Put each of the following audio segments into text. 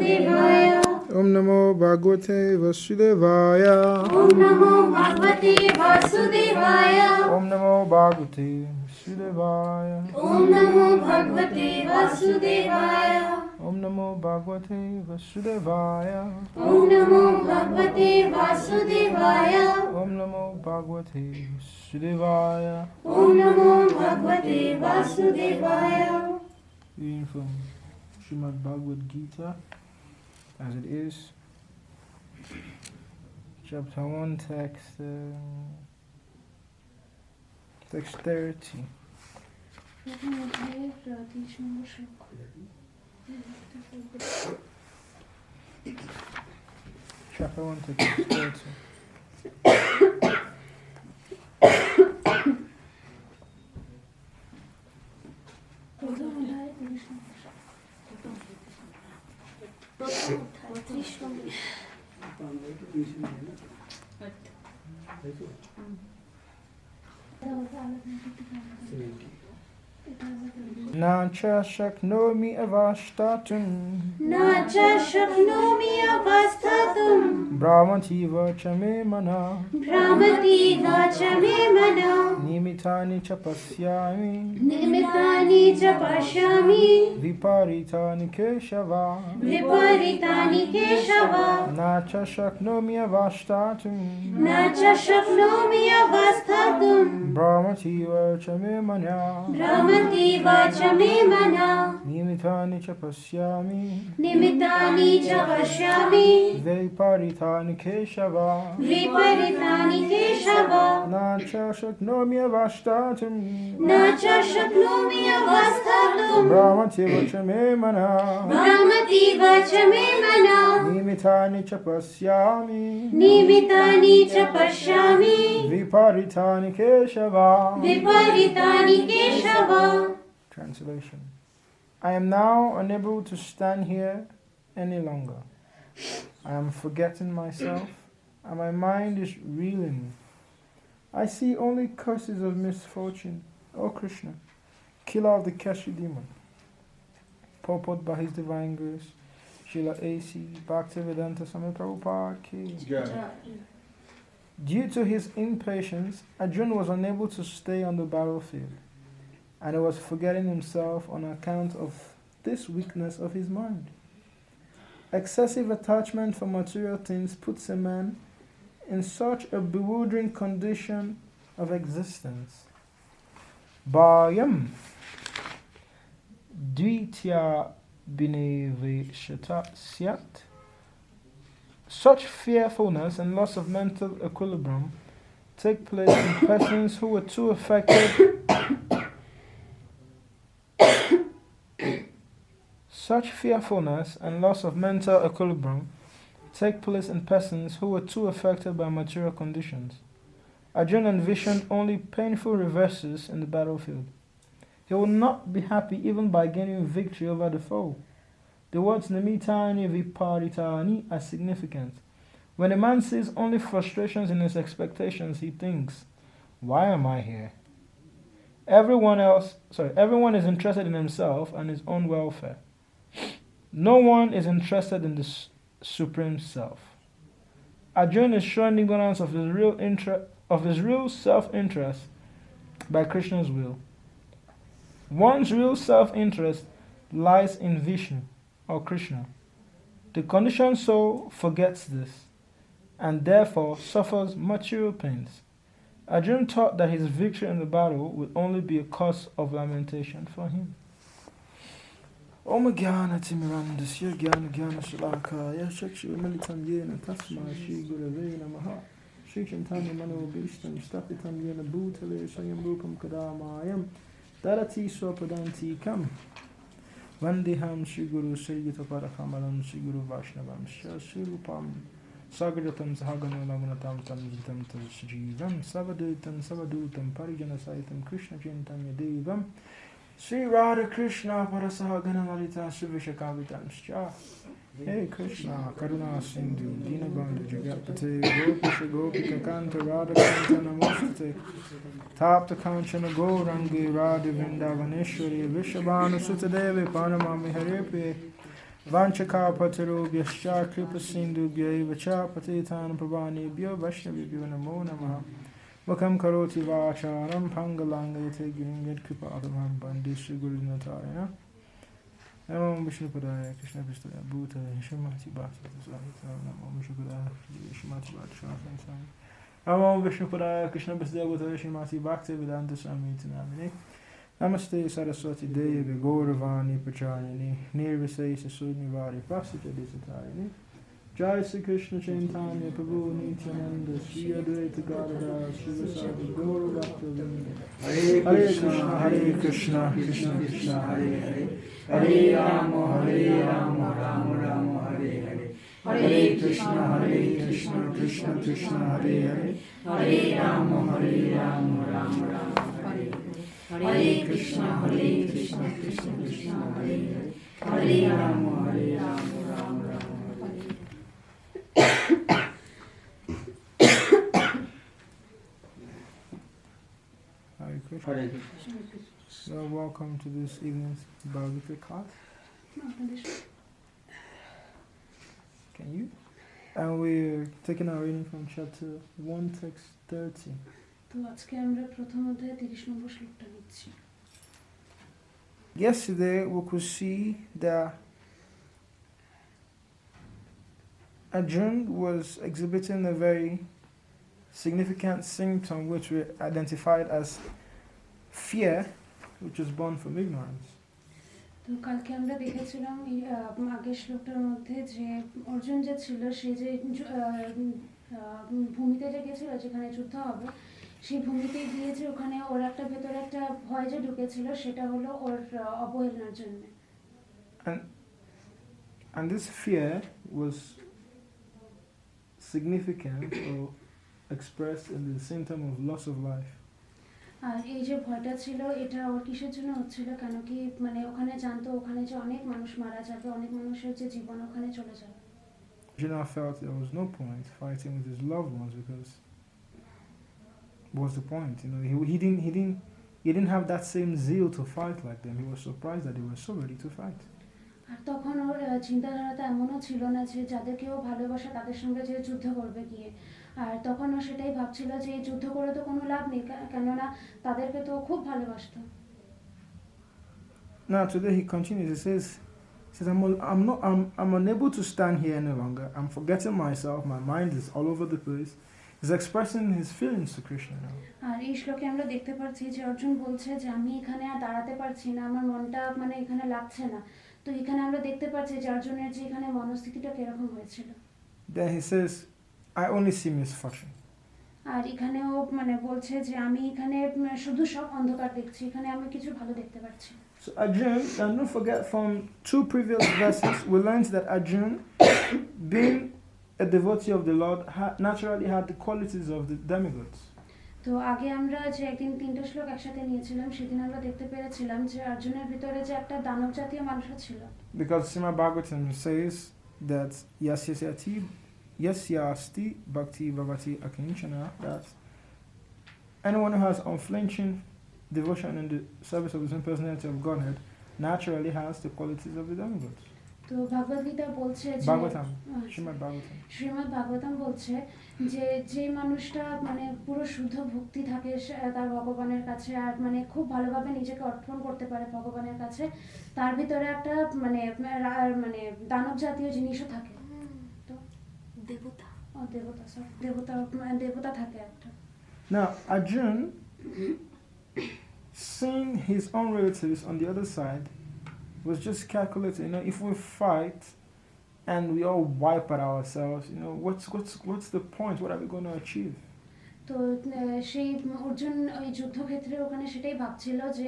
Vasudevaya. Om Namo Bhagavate Vasudevaya. Om Namo Bhagavate Vasudevaya. Om Namo Bhagavate Vasudevaya. Om Namo Bhagavate Vasudevaya. Om Namo Bhagavate Vasudevaya. Om Namo Bhagavate Vasudevaya. Om Namo Bhagavate Vasudevaya. Om Namo Bhagavate Vasudevaya. Reading from Srimad Bhagavad Gita as it is, chapter 1, text 30. Chapter 1, text 30. Nacha shaknomi avashtatum. Nacha shaknomi avastatum. Brahmativa chame mana. Brahmati vachame mana. Nimitani cha pasyami. Nimitani cha pashyami. Viparitani keshava. Viparitani keshava. Nacha shaknomi avashtatum. Nacha shaknomi avastatum. Brahmativa chame mana. Brahmati vachame mana. Nimitani cha pasyami. Nimitani cha pashyami. Viparitani keshava. Viparitani keshava. Nacha shaknomi avashtatum. Nacha shaknomi avastatum. Brahmativa chame mana. Brahmati vachame mana. Nimitani cha pasyami. Nimitani cha pashyami. Viparitani keshava. Viparitani keshava. Translation. I am now unable to stand here any longer. I am forgetting myself, and my mind is reeling. I see only curses of misfortune. O Krishna, killer of the Keshi demon. Purport by His Divine Grace, Srila A.C. Bhaktivedanta Swami Prabhupada Ki. Due to his impatience, Arjuna was unable to stay on the battlefield, and he was forgetting himself on account of this weakness of his mind. Excessive attachment for material things puts a man in such a bewildering condition of existence. Bhayam Dvitya Bineveshata Syat. Such fearfulness and loss of mental equilibrium take place in persons who were too affected. Such fearfulness and loss of mental equilibrium take place in persons who were too affected by material conditions. Arjuna envisioned only painful reverses in the battlefield. He will not be happy even by gaining victory over the foe. The words Nimitani Viparitani are significant. When a man sees only frustrations in his expectations, he thinks, why am I here? Everyone is interested in himself and his own welfare. No one is interested in the Supreme Self. Arjuna is showing ignorance of his real self-interest by Krishna's will. One's real self-interest lies in Vishnu or Krishna. The conditioned soul forgets this and therefore suffers material pains. Arjuna thought that his victory in the battle would only be a cause of lamentation for him. Om Gyana Timirandasya Gyana Gyana Shalakaya Shakshi Militam Yena Tasma Shri Gurave Namaha Shri Chantanya Mano Bhishtam Stapitam Yena Bhutale Swayam Rupam Kadamayam Darati Swapadanti Kam Vandiham Shri Guru Sayyita Parakamalam Shri Guru Vaishnavam Shri Rupam Sagadatam Sahagana Lagunatam Tamjitam Tajjivam Savadutam Savadutam Parijana Saitam Krishna Chintanya Devam Sri Radha Krishna Parasahagana Lalita Shri Vishakavitamscha. Hey Krishna Karuna Sindhu Dinabandhu Jagapate Gopisha Gopika Kanta Radha Kanta Namostate Tapta Kanchana Gaurangi Radha Vrindavaneshwari Vishabhanu Sutadevi Panamami Haripe Vanchakapatarubyascha kripasindubhya evacha patitan prabhanebhyo vaishnavibhyo namo namaha. Vakam karoti vacharam pangalangayate girim yad kripatamam bandi Sri Guru Natarayana. Namo Vishnupadaya Krishna Pristaya Bhutale Shrimati Bhakti Sahita Namo Vishnupadaya Shrimati Bhakti Sahita Namo Vishnupadaya Krishna Pristaya Bhutale Shrimati Bhakti Vedanta Samhita Namini Namaste Saraswati Devi Gauravani Pacharani Nirvisesa Sudnivari Pasita Disatarini Jai Sri Krishna Chaitanya Prabhu Nityananda Sri Advaita Gadadhara Sri Vasadi Gaura Bhaktivinoda Hare Krishna Krishna Krishna Hare Hare Hare Rama Rama Rama Hare Hare Hare Krishna Krishna Krishna Hare Hare Hare Rama Rama Rama Hare Hare Hare Krishna Krishna Krishna Hare Hare Hare Rama Rama Rama Hare Hare Krishna. So welcome to this evening's Bhagavad Gita class. Can you? And we're taking our reading from chapter 1, text 30. Yesterday we could see that Arjuna was exhibiting a very significant symptom which we identified as fear, which is born from ignorance. তো কালকে আমরা দেখেছিলাম আগের শ্লোকটার মধ্যে যে অর্জুন যে ছিল সে যে ভূমিতে যে গেছিল যেখানে যুদ্ধ হবে সেই ভূমিতে গিয়ে যে ওখানে ওর একটা ভেতরে একটা ভয় যে ঢুকেছিল সেটা হলো ওর অবহেলনার জন্য and this fear was significant or expressed in the symptom of loss of life. আর এই যে ভয়টা ছিল এটা ওর কিসের জন্য হচ্ছিল কেন কি মানে ওখানে জানতো ওখানে যে অনেক মানুষ মারা যাবে অনেক মানুষের যে জীবন ওখানে চলে যাবে Arjuna felt there was no point fighting with his loved ones because what's the point? You know, he didn't have that same zeal to fight like them. He was surprised that they were so ready to fight. আর তখন ওর চিন্তাধারাটা এমনও ছিল না যে যাদেরকেও ভালোবাসা তাদের সঙ্গে যে যুদ্ধ করবে গিয়ে আর তখন ও সেটাই ভাবছিল যে এই যুদ্ধ করে তো কোনো লাভ নেই কেননা তাদেরকে তো খুব ভালোবাসতো Now today he continues. He says I'm unable to stand here any longer. I'm forgetting myself. My mind is all over the place. He's expressing his feelings to Krishna now. আর এই শ্লোকে আমরা দেখতে পাচ্ছি যে অর্জুন বলছে যে আমি এখানে আর দাঁড়াতে পারছি না আমার মনটা মানে এখানে লাগছে না তো এখানে আমরা দেখতে পাচ্ছি যে অর্জুনের যে এখানে মনস্থিতিটা কিরকম হয়েছিল Then he says I only see misfortune. আর এখানেও মানে বলছে যে আমি এখানে শুধু সব অন্ধকার দেখছি এখানে আমি কিছু ভালো দেখতে পাচ্ছি So Arjuna, and don't forget from 2 previous verses we learned that Arjuna being a devotee of the Lord naturally had the qualities of the demigods. তো আগে আমরা যে একদিন 3টা শ্লোক একসাথে নিয়েছিলাম সেদিন আমরা দেখতে পেরেছিলাম যে অর্জুনের ভিতরে যে একটা দানব জাতীয় মানুষ ছিল Because Srimad Bhagavatam says that yasyasti bhakti bhavati akinchana, that anyone who has unflinching devotion in the service of the same personality of Godhead naturally has the qualities of the demigods. তো ভগবদ গীতা বলছে যে শ্রীমদ ভাগবতম বলছে যে যে মানুষটা মানে পুরো শুদ্ধ ভক্তি থাকে তার ভগবানের কাছে আর মানে খুব ভালোভাবে নিজেকে অর্পণ করতে পারে ভগবানের কাছে তার ভিতরে একটা মানে মানে দানব জাতীয় জিনিসও থাকে তো দেবতা থাকে একটা Now Arjuna, seeing his own relatives on the other side, was just calculating, you know, if we fight and we all wipe at ourselves, you know, what's the point? What are we going to achieve? তো সেই অর্জুন ওই যুদ্ধক্ষেত্রে ওখানে সেটাই ভাবছিল যে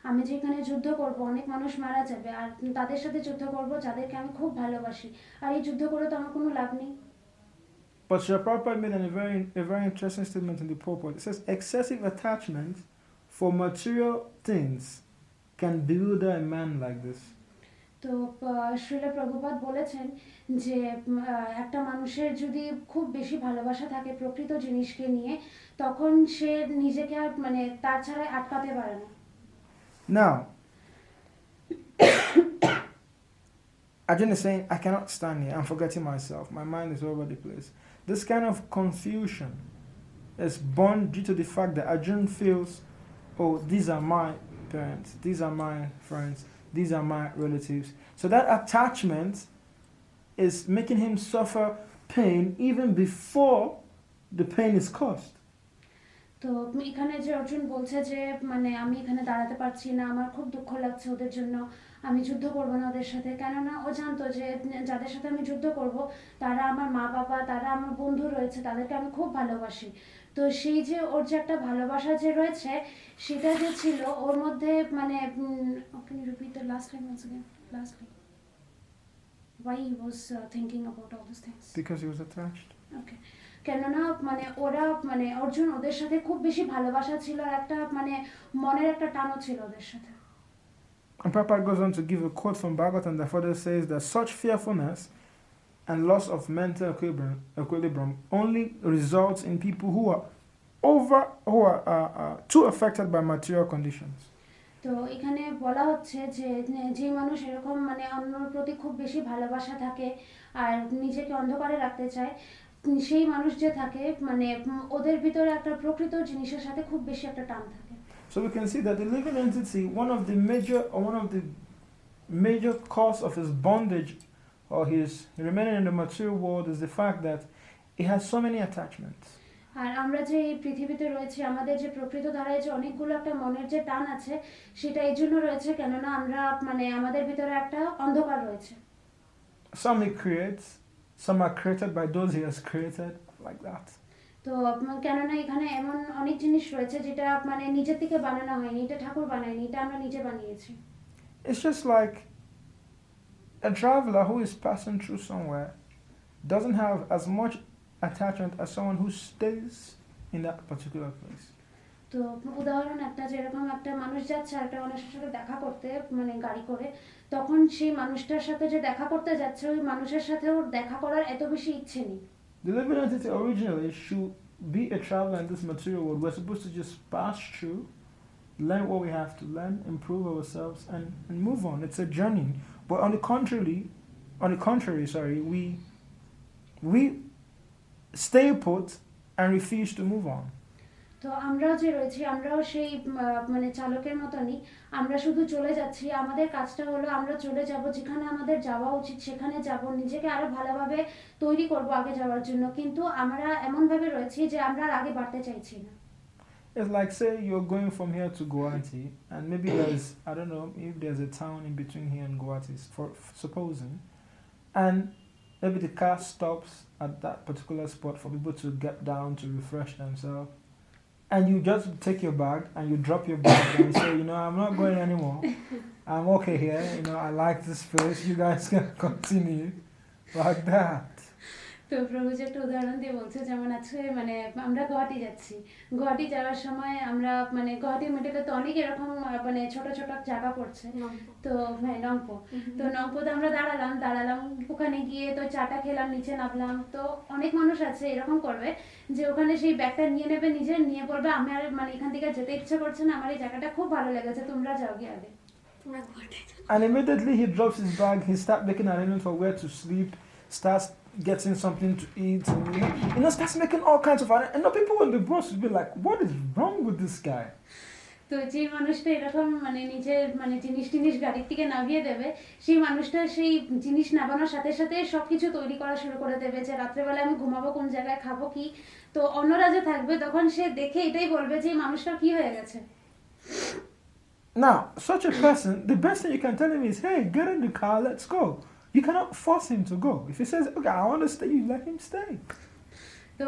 আমি যেখানে যুদ্ধ করব অনেক মানুষ মারা যাবে আর তাদের সাথে যুদ্ধ করব যাদেরকে আমি খুব ভালোবাসি আর এই যুদ্ধ করে তো আমার কোনো লাভ নেই But Srila Prabhupada made a very interesting statement in the purport. It says excessive attachment for material things can bewilder a man like this. তো শ্রীল প্রভুপাদ বলেছেন যে একটা মানুষের যদি খুব বেশি ভালোবাসা থাকে প্রকৃত জিনিসকে নিয়ে তখন সে নিজেকে আর মানে তার ছাড়া আটকাতে পারে না Now Arjun is saying, I cannot stand here. I'm forgetting myself. My mind is all over the place. This kind of confusion is born due to the fact that Arjun feels, oh, these are my parents, these are my friends, these are my relatives. So that attachment is making him suffer pain even before the pain is caused. তো এখানে যে অর্জুন বলছে যে মানে আমি এখানে দাঁড়াতে পারছি না, আমার খুব দুঃখ লাগছে ওদের জন্য, আমি যুদ্ধ করবো না ওদের সাথে, কেননা ও জানতো যে যাদের সাথে আমি যুদ্ধ করব তারা আমার মা বাবা, তারা আমার বন্ধু রয়েছে, তাদেরকে আমি খুব ভালোবাসি। তো সেই যে ওর যে একটা ভালোবাসা যে রয়েছে সেটা যে ছিল ওর মধ্যে মানে can you repeat the last line once again? Last line. Why he was thinking about all these things? Because he was attached. Okay. কেননা মানে ওরা মানে অর্জুন ওদের সাথে খুব বেশি ভালোবাসা ছিল আর একটা মানে মনের একটা টানও ছিল ওদের সাথে। And Prabhupada goes on to give a quote from Bhagavatam that further says that such fearfulness and loss of mental equilibrium only results in people who are too affected by material conditions. তো এখানে বলা হচ্ছে যে যে মানুষ এরকম মানে অন্যর প্রতি খুব বেশি ভালোবাসা থাকে আর নিজেকে অন্ধকারে রাখতে চায়, সেই মানুষ যে থাকে মানে ওদের ভিতরে একটা প্রকৃত জিনিসের সাথে খুব বেশি একটা টান থাকে। So we can see that the living entity, one of the major cause of his bondage or his remaining in the material world is the fact that he has so many attachments. আর আমরা যে এই পৃথিবীতে রয়েছি আমাদের যে প্রকৃত ধারায় যে অনেকগুলো একটা মনের যে টান আছে সেটা এই জন্য রয়েছে কেননা আমরা মানে আমাদের ভিতরে একটা অন্ধকার রয়েছে। Some he creates, some are created by those he has created, like that. তো কেননা এখানে এমন অনেক জিনিস রয়েছে যেটা মানে নিজের থেকে বানানো হয়নি, এটা ঠাকুর বানায়নি, এটা আমরা নিজে বানিয়েছি। It's just like a traveler who is passing through somewhere doesn't have as much attachment as someone who stays in that particular place. তো উদাহরণ একটা যেরকম একটা মানুষ যাচ্ছে আর একটা মানুষের সাথে দেখা করতে মানে গাড়ি করে, তখন সেই মানুষটার সাথে যে দেখা করতে যাচ্ছে ওই মানুষের সাথে ওর দেখা করার এত বেশি ইচ্ছে নেই। The living entity originally should be a traveler in this material world. We're supposed to just pass through, learn what we have to learn, improve ourselves, and move on. It's a journey. But on the contrary, we stay put and refuse to move on. তো আমরাও যে রয়েছি আমরাও সেই মানে চালকের মতনই, আমরা শুধু চলে যাচ্ছি, আমাদের কাজটা হলো আমরা চলে যাব যেখানে আমাদের যাওয়া উচিত সেখানে যাব, নিজেকে আরো ভালোভাবে তৈরি করব আগে যাওয়ার জন্য, কিন্তু আমরা এমন ভাবে রয়েছি যে আমরা আর আগে বাড়তে চাইছি না। It's like say you're going from here to Guwahati and maybe there's I don't know if there's a town in between here and Guwahati for supposing, and maybe the car stops at that particular spot for people to get down to refresh themselves. And you just take your bag and you drop your bag and you say, I'm not going anymore. I'm okay here. I like this place. You guys can continue like that. তো প্রভু যে একটা উদাহরণ দিয়ে বলছে যেমন আছে মানে আমরা গুয়াহাটি যাচ্ছি, গুয়াহাটি যাওয়ার সময় আমরা মানে গুয়াহাটির মিডিলে তো অনেক এরকম মানে ছোট ছোট জায়গা পড়ছে, তো হ্যাঁ নংপো, তো নংপোতে আমরা দাঁড়ালাম ওখানে গিয়ে তো চাটা খেলাম, নিচে নামলাম, তো অনেক মানুষ আছে এরকম করবে যে ওখানে সেই ব্যাগটা নিয়ে নেবে, নিজে নিয়ে পড়বে, আমি আর মানে এখান থেকে যেতে ইচ্ছে করছে না, আমার এই জায়গাটা খুব ভালো লেগেছে, তোমরা যাও গিয়ে আগে। And immediately he drops his bag, he starts making arrangements for where to sleep, starts getting something to eat, and starts making all kinds of and the people on the bus will be like, what is wrong with this guy? তো যে মানুষটা এরকম মানে নিজের মানে জিনিস গাড়ির থেকে নামিয়ে দেবে, সেই মানুষটা সেই জিনিস নামানোর সাথে সাথে সবকিছু তৈরি করা শুরু করে দেবে যে রাত্রেবেলা আমি ঘুমাবো কোন জায়গায়, খাবো কি, তো অন্যরা যে থাকবে তখন সে দেখে এটাই বলবে যে মানুষটা কি হয়ে গেছে। Now, such a person, the best thing you can tell him is, hey, get in the car, let's go. You cannot force him to go. If he says, okay, I want to stay, you let him stay. তো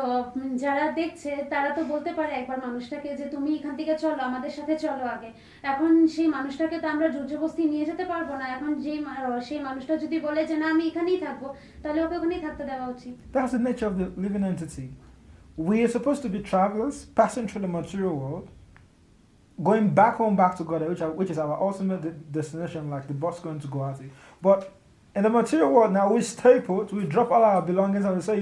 যারা দেখছে তারা তো বলতে পারে একবার মানুষটাকে যে তুমি এখান থেকে চলো, আমাদের সাথে চলো আগে। এখন সেই মানুষটাকে তো আমরা জোরজবস্তি নিয়ে যেতে পারবো না। এখন সেই মানুষটা যদি বলে যে না আমি এখানেই থাকবো, তাহলে ওকে ওখানেই থাকতে দেওয়া উচিত। That's the nature of the living entity. We are supposed to be travelers, passing through the material world, going back to God, which is our ultimate destination, like the bus going to Guwahati. But in the material world now, we stay put, we drop all our belongings and we say,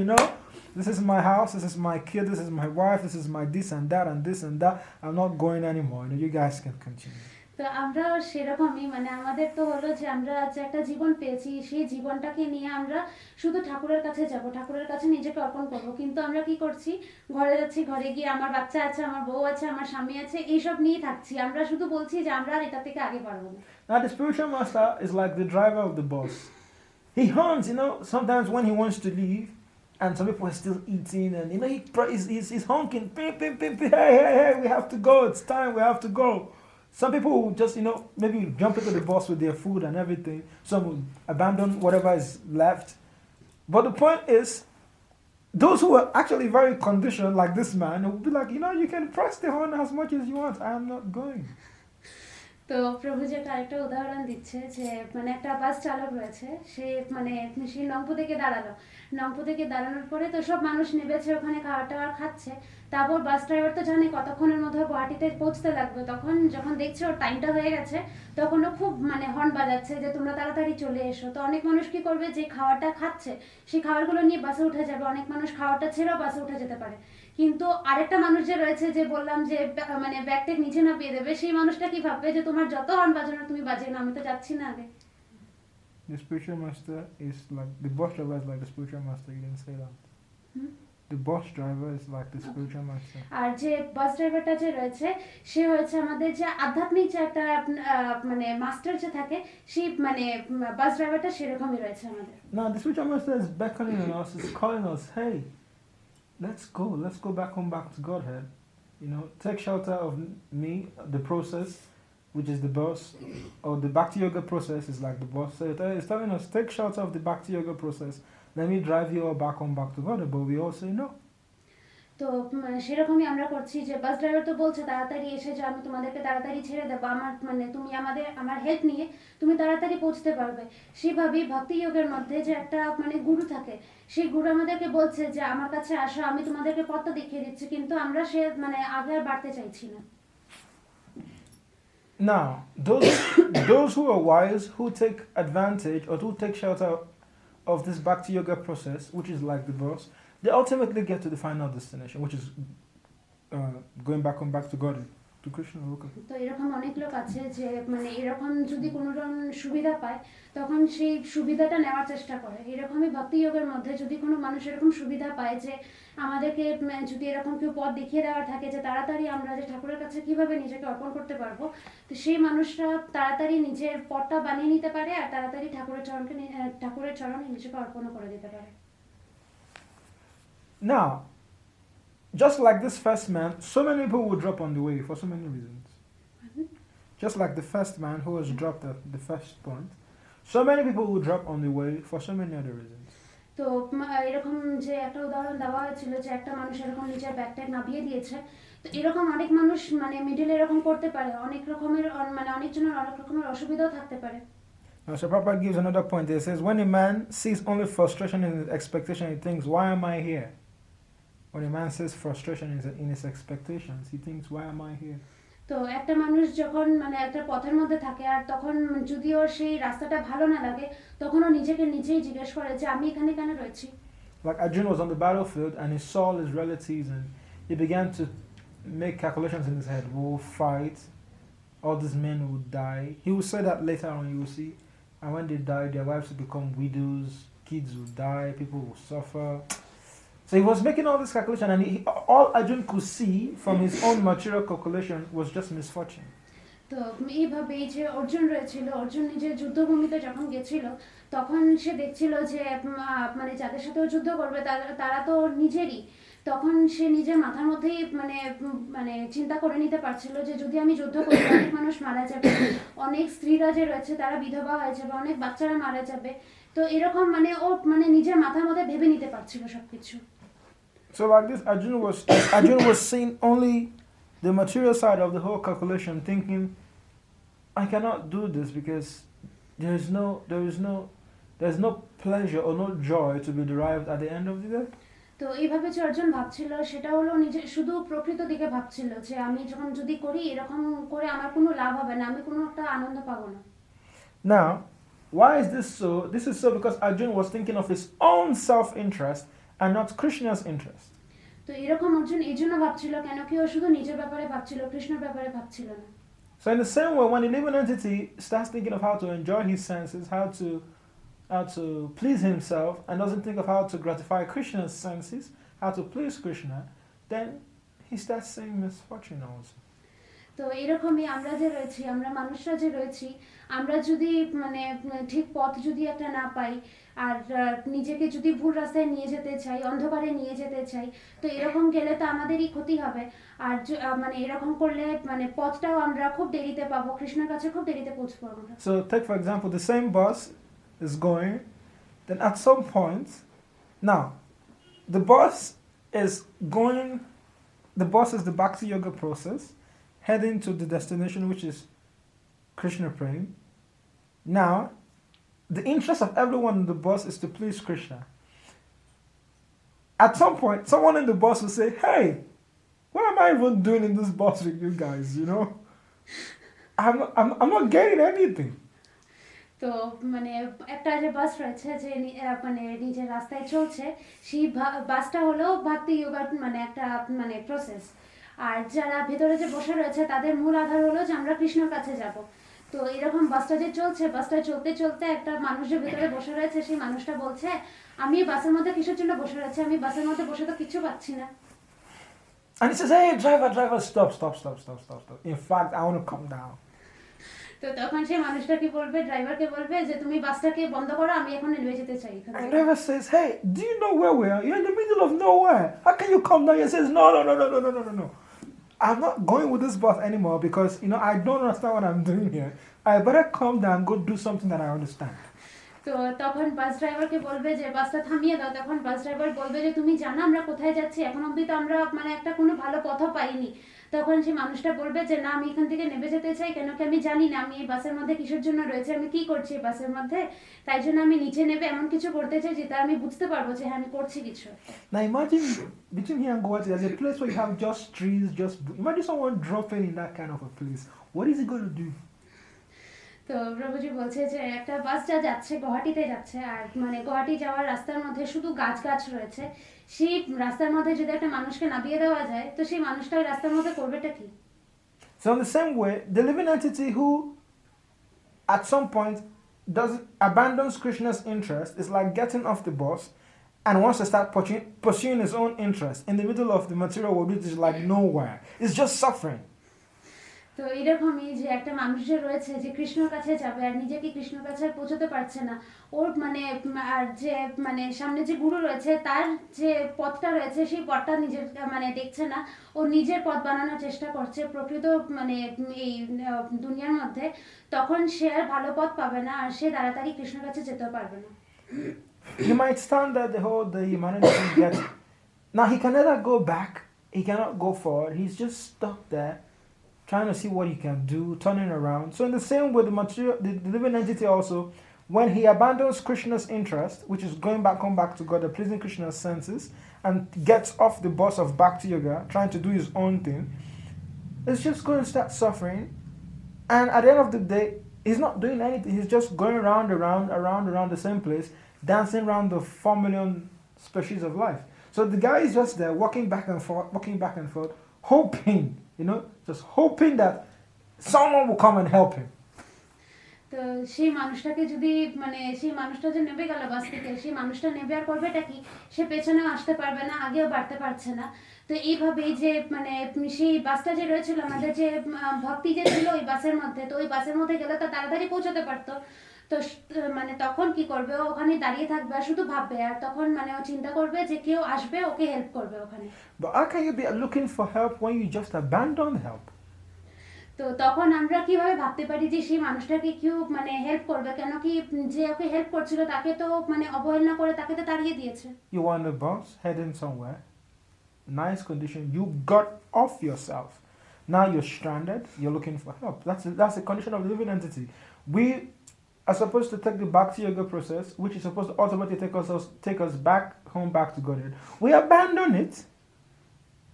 this is my house, this is my kid, this is my wife, this is my this and that and this and that. I'm not going anymore. You guys can continue. তো তো আমরাও সেরকমই, মানে আমাদের তো হলো যে আমরা যে একটা জীবন পেয়েছি সেই জীবনটাকে নিয়ে আমরা শুধু ঠাকুরের কাছে যাব, ঠাকুরের কাছে নিজেকে অর্পণ করব, কিন্তু আমরা কি করছি, ঘরে যাচ্ছি, ঘরে গিয়ে আমার বাচ্চা আছে, আমার বউ আছে, আমার স্বামী আছে, এইসব নিয়ে থাকছি, আমরা শুধু বলছি যে আমরা আর এটা থেকে আগে পারবো না। Now the spiritual master is like the driver of the bus. He horns, sometimes when he wants to leave, and some people are still eating, and he's honking, pim, pim, pim, pim, hey, we have to go, it's time, we have to go. Some people will just, maybe jump into the bus with their food and everything. Some will abandon whatever is left. But the point is, those who are actually very conditioned, like this man, will be like, you can press the horn as much as you want. I am not going. তো প্রভু যে আরেকটা উদাহরণ দিচ্ছে যে মানে একটা বাস চালক রয়েছে, সে মানে সেই নংপো থেকে দাঁড়ালো, নংপো থেকে দাঁড়ানোর পরে তো সব মানুষ নেবেছে, ওখানে খাওয়া টাওয়া খাচ্ছে, তারপর বাস ড্রাইভার তো জানে কতক্ষণের মধ্যে গুয়াহাটিতে পৌঁছতে লাগবে, তখন যখন দেখছে ওর টাইমটা হয়ে গেছে তখন ও খুব মানে হর্ন বাজাচ্ছে যে তোমরা তাড়াতাড়ি চলে এসো। তো অনেক মানুষ কি করবে, যে খাওয়াটা খাচ্ছে সেই খাবারগুলো নিয়ে বাসে উঠে যাবে, অনেক মানুষ খাওয়াটা ছেড়েও বাসে উঠে যেতে পারে, কিন্তু আরেকটা মানুষ যে রয়েছে যে বললাম যে মানে ব্যাগটা নিচে না পেয়ে দেবে, সেই মানুষটা কি ভাববে যে তোমার যত হর্ন বাজানো তুমি বাজিয়ে না, আমি তো যাচ্ছি না আগে। The spiritual master is like the bus driver is like the spiritual master. You didn't say that. The bus driver is like the spiritual master. আর যে বাস ড্রাইভারটা যে রয়েছে সে হচ্ছে আমাদের যে আধ্যাত্মিক যে একটা মানে মাস্টার যে থাকে, সেই মানে বাস ড্রাইভারটা সেরকমই রয়েছে আমাদের। Now the spiritual master is beckoning on us, is calling us, hey, let's go back home, back to Godhead. Take shelter of me, the process, which is the bus, or the Bhakti Yoga process is like the bus. So it's telling us, take shelter of the Bhakti Yoga process. Let me drive you all back home, back to God. But we all say no. তো সেরকমই আমরা করছি যে bus driver তো বলছে তাড়াতাড়ি এসে যাও, আমি তোমাদেরকে তাড়াতাড়ি ছেড়ে দেবো, মানে তুমি আমার হেল্প নিয়ে তুমি তাড়াতাড়ি পৌঁছতে পারবে। সেভাবেই ভক্তি যোগের মধ্যে যে একটা মানে গুরু থাকে, সেই গুরু আমাদেরকে বলছে যে আমার কাছে আসো, আমি তোমাদেরকে পথটা দেখিয়ে দিচ্ছি, কিন্তু আমরা সে মানে আগে আর বাড়তে চাইছি না। Now, those who are wise, who take advantage or who take shelter of this Bhakti Yoga process, which is like the bus, they ultimately get to the final destination, which is going back to God, to Krishna. তো এরকম অনেক লোক আছে যে মানে এরকম যদি কোনো সুবিধা পায় তখন সেই সুবিধাটা নেওয়ার চেষ্টা করে। এরকমই ভক্তি যোগের মধ্যে যদি কোনো মানুষ এরকম সুবিধা পায় যে আমাদেরকে যদি এরকম কেউ পথ দেখিয়ে দেওয়ার থাকে যে তাড়াতাড়ি আমরা যে ঠাকুরের কাছে কিভাবে নিজেকে অর্পণ করতে পারবো, তো সেই মানুষরা তাড়াতাড়ি নিজের পথটা বানিয়ে নিতে পারে আর তাড়াতাড়ি ঠাকুরের চরণে নিজেকে অর্পণ করে দিতে পারে। Now, just like this first man, so many people will drop on the way for so many reasons. Just like the first man who was dropped at the first point, so many people will drop on the way for so many other reasons. তো এরকম যে একটা উদাহরণ দেওয়া হয়েছিল যে একটা মানুষ এরকম নিজের ব্যাগটা নামিয়ে দিয়েছে, তো এরকম অনেক মানুষ মানে মিডলে এরকম করতে পারে, অনেক রকমের মানে অনেকজনের অনেক রকমের অসুবিধাও থাকতে পারে। So Prabhupada gives another point. He says, when a man sees only frustration in his expectation, he thinks, why am I here? When a man says frustration in his expectations, he thinks, why am I here? তো একটা মানুষ যখন মানে একটা পথের মধ্যে থাকে আর তখন যদি ওর সেই রাস্তাটা ভালো না লাগে, তখন ও নিজেকে নিজেই জিজ্ঞেস করে যে আমি এখানে কেন রয়েছি। Like Arjuna was on the battlefield and he saw his relatives and he began to make calculations in his head. We'll fight, all these men will die. He will say that later on, you will see. And when they die, their wives will become widows, kids will die, people will suffer. So he was making all this calculation, and all Arjun could see from his own material calculation was just misfortune. তো এইভাবেই যে অর্জুন রয়েছিল, অর্জুন নিজের যুদ্ধভূমিতে যখন গেছিল তখন সে দেখছিল যে মানে যাদের সাথে যুদ্ধ করবে তারা তো নিজেরই, তখন সে নিজের মাথার মধ্যেই মানে চিন্তা করে নিতে পারছিল যে যদি আমি যুদ্ধ করি অনেক মানুষ মারা যাবে, অনেক স্ত্রীরা যে রয়েছে তারা বিধবা হয়ে যাবে, অনেক বাচ্চারা মারা যাবে। তো এরকম মানে ও মানে নিজের মাথার মধ্যে ভেবে নিতে পারছিল সবকিছু। So like this, Arjuna was seeing only the material side of the whole calculation, thinking, I cannot do this because there's no pleasure or no joy to be derived at the end of the day. তো এইভাবে যে অর্জুন ভাবছিল সেটা হলো নিজে শুধু প্রকৃত দিকে ভাবছিল যে আমি যখন যদি করি এরকম করে আমার কোনো লাভ হবে না, আমি কোনো একটা আনন্দ পাবো না। Now, why is this so? This is so because Arjuna was thinking of his own self-interest and not Krishna's interest. তো এরকম অর্জুন এই জন্য ভাবছিল কেন কি ও শুধু নিজের ব্যাপারে ভাবছিল, কৃষ্ণের ব্যাপারে ভাবছিল না। So in the same way, when the living entity starts thinking of how to enjoy his senses, how to please himself, and doesn't think of how to gratify Krishna's senses, how to please Krishna, then he starts seeing misfortune also. তো এরকমই আমরা যে রয়েছি, আমরা মানুষরা যে রয়েছি, আমরা যদি মানে ঠিক পথ যদি একটা না পাই, আর নিজেকে যদি ভুল রাস্তায় নিয়ে যেতে চাই, অন্ধকারে নিয়ে যেতে চাই, তো এরকম গেলে তো আমাদেরই ক্ষতি হবে। আর মানে এরকম করলে মানে পথটাও আমরা খুব দেরিতে পাবো, কৃষ্ণের কাছে খুব দেরিতে পৌঁছবো আমরা। So take for example, the same bus is going, then at some point, now the bus is going, the bus is the Bhakti Yoga process, heading to the destination, which is Krishna Prem. Now, the interest of everyone in the bus is to please Krishna. At some point, someone in the bus will say, "Hey, what am I even doing in this bus with you guys? You know, I'm not getting anything." তো মানে একটা যে বাস রয়েছে যে মানে নিজের রাস্তায় চলছে, সেই বাসটা হলো ভক্তি যোগার মানে একটা মানে প্রসেস। আর যারা ভেতরে যে বসে রয়েছে তাদের মূল আধার হলো যে আমরা কৃষ্ণর কাছে যাব। তো এরকম বাসটা যে চলছে, বাসটা চলতে চলতে একটা মানুষ যে ভেতরে বসে রয়েছে, সেই মানুষটা বলছে, আমি বাসের মধ্যে কিসের জন্য বসে রয়েছে, আমি বাসের মধ্যে বসে তো কিছু পাচ্ছি না। And he says, "Hey, driver, stop. In fact, I want to come down." তো তখন সেই মানুষটা কি বলবে, ড্রাইভারকে বলবে যে তুমি বাসটাকে বন্ধ করো, আমি এখন নেমে যেতে চাই এখান And থেকে। driver says, "Hey, do you know where we are? You're in the middle of nowhere. How can you come down?" He says, No. I'm not going with this bus anymore because, I don't understand what I'm doing here. I better come down and go do something that I understand. তো তখন বাস ড্রাইভারকে বলবে যে বাসটা থামিয়ে দাও। তখন bus driver বলবে যে তুমি জানো আমরা কোথায় যাচ্ছি, এখন অবধি তো আমরা মানে একটা কোনো ভালো পথও পাইনি। তখন সেই মানুষটা বলবে যে না, আমি এখান থেকে নেমে যেতে চাই, কেন কি আমি জানি না আমি এই বাসের মধ্যে কিসের জন্য রয়েছে, আমি কি করছি এই বাসের মধ্যে, তাই জন্য আমি নিচে নেমে এমন কিছু করতে চাই যেটা আমি বুঝতে পারবো যে হ্যাঁ আমি করছি কিছু। Now imagine between here and Guwahati, there's a place where you have just trees, imagine someone dropping in that kind of a place. What is he going to do? তো প্রভুজি বলছে যে একটা বাস যা যাচ্ছে গুয়াহাটিতে যাচ্ছে, আর মানে গুয়াহাটি যাওয়ার রাস্তার মধ্যে শুধু গাছ রয়েছে, সেই রাস্তার মধ্যে যদি একটা মানুষকে নামিয়ে দেওয়া যায়, তো সেই মানুষটা ওই রাস্তার মধ্যে করবেটা কি? So in the same way, the living entity who at some point abandons Krishna's interest is like getting off the bus and wants to start pursuing his own interest in the middle of the material world, which is like nowhere. It's just suffering. তো এরকমই যে একটা মানুষ যে রয়েছে যে কৃষ্ণর কাছে যাবে আর নিজেকে কৃষ্ণর কাছে পৌঁছতে পারছে না, ওর মানে আর যে মানে সামনে যে গুরু রয়েছে তার যে পথটা রয়েছে সেই পথটা নিজের মানে দেখছে না, ও নিজের পথ বানানোর চেষ্টা করছে প্রকৃত মানে এই দুনিয়ার মধ্যে, তখন সে আর ভালো পথ পাবে না, আর সে তাড়াতাড়ি কৃষ্ণর কাছে যেতেও পারবে না। He might stand there the humanity can get. Now he can neither go back, he cannot go forward, he's just stuck there trying to see what he can do, turning around. So in the same way, the living entity also, when he abandons Krishna's interest, which is going back, come back to God, pleasing Krishna's senses, and gets off the bus of Bhakti Yoga, trying to do his own thing, is just going to start suffering. And at the end of the day, he's not doing anything. He's just going around the same place, dancing around the 4 million species of life. So the guy is just there, walking back and forth, hoping, just hoping that someone will come and help him. তো সেই মানুষটাকে যদি মানে সেই মানুষটা যে নেবে গেল বাস থেকে, সেই মানুষটা নেবে আর করবেটা কি, সে পেছনেও আসতে পারবে না, আগেও বাড়তে পারছে না। তো এইভাবেই যে মানে সেই বাসটা যে রয়েছিল আমাদের যে ভক্তি যে ছিল ওই বাসের মধ্যে, তো ওই বাসের মধ্যে গেলে তো তাড়াতাড়ি পৌঁছাতে পারতো। তো মানে তখন কি করবে, ও ওখানে দাঁড়িয়ে থাকবে আর শুধু ভাববে, আর তখন মানে ও চিন্তা করবে যে কেউ আসবে ওকে হেল্প করবে ওখানে। But how can you be looking for help when you just abandon help? তো তখন আমরা কিভাবে ভাবতে পারি যে সেই মানুষটাকে কেউ মানে হেল্প করবে, কেন কি যে ওকে হেল্প করছিল তাকে তো মানে অবহেলনা করে তাকে তো তাড়িয়ে দিয়েছে। You were on the bus heading somewhere, nice condition, you got off yourself. Now you're stranded, you're looking for help. That's the condition of the living entity. We are supposed to take the Bhakti Yoga process, which is supposed to ultimately take us back home, back to Godhead. We abandon it,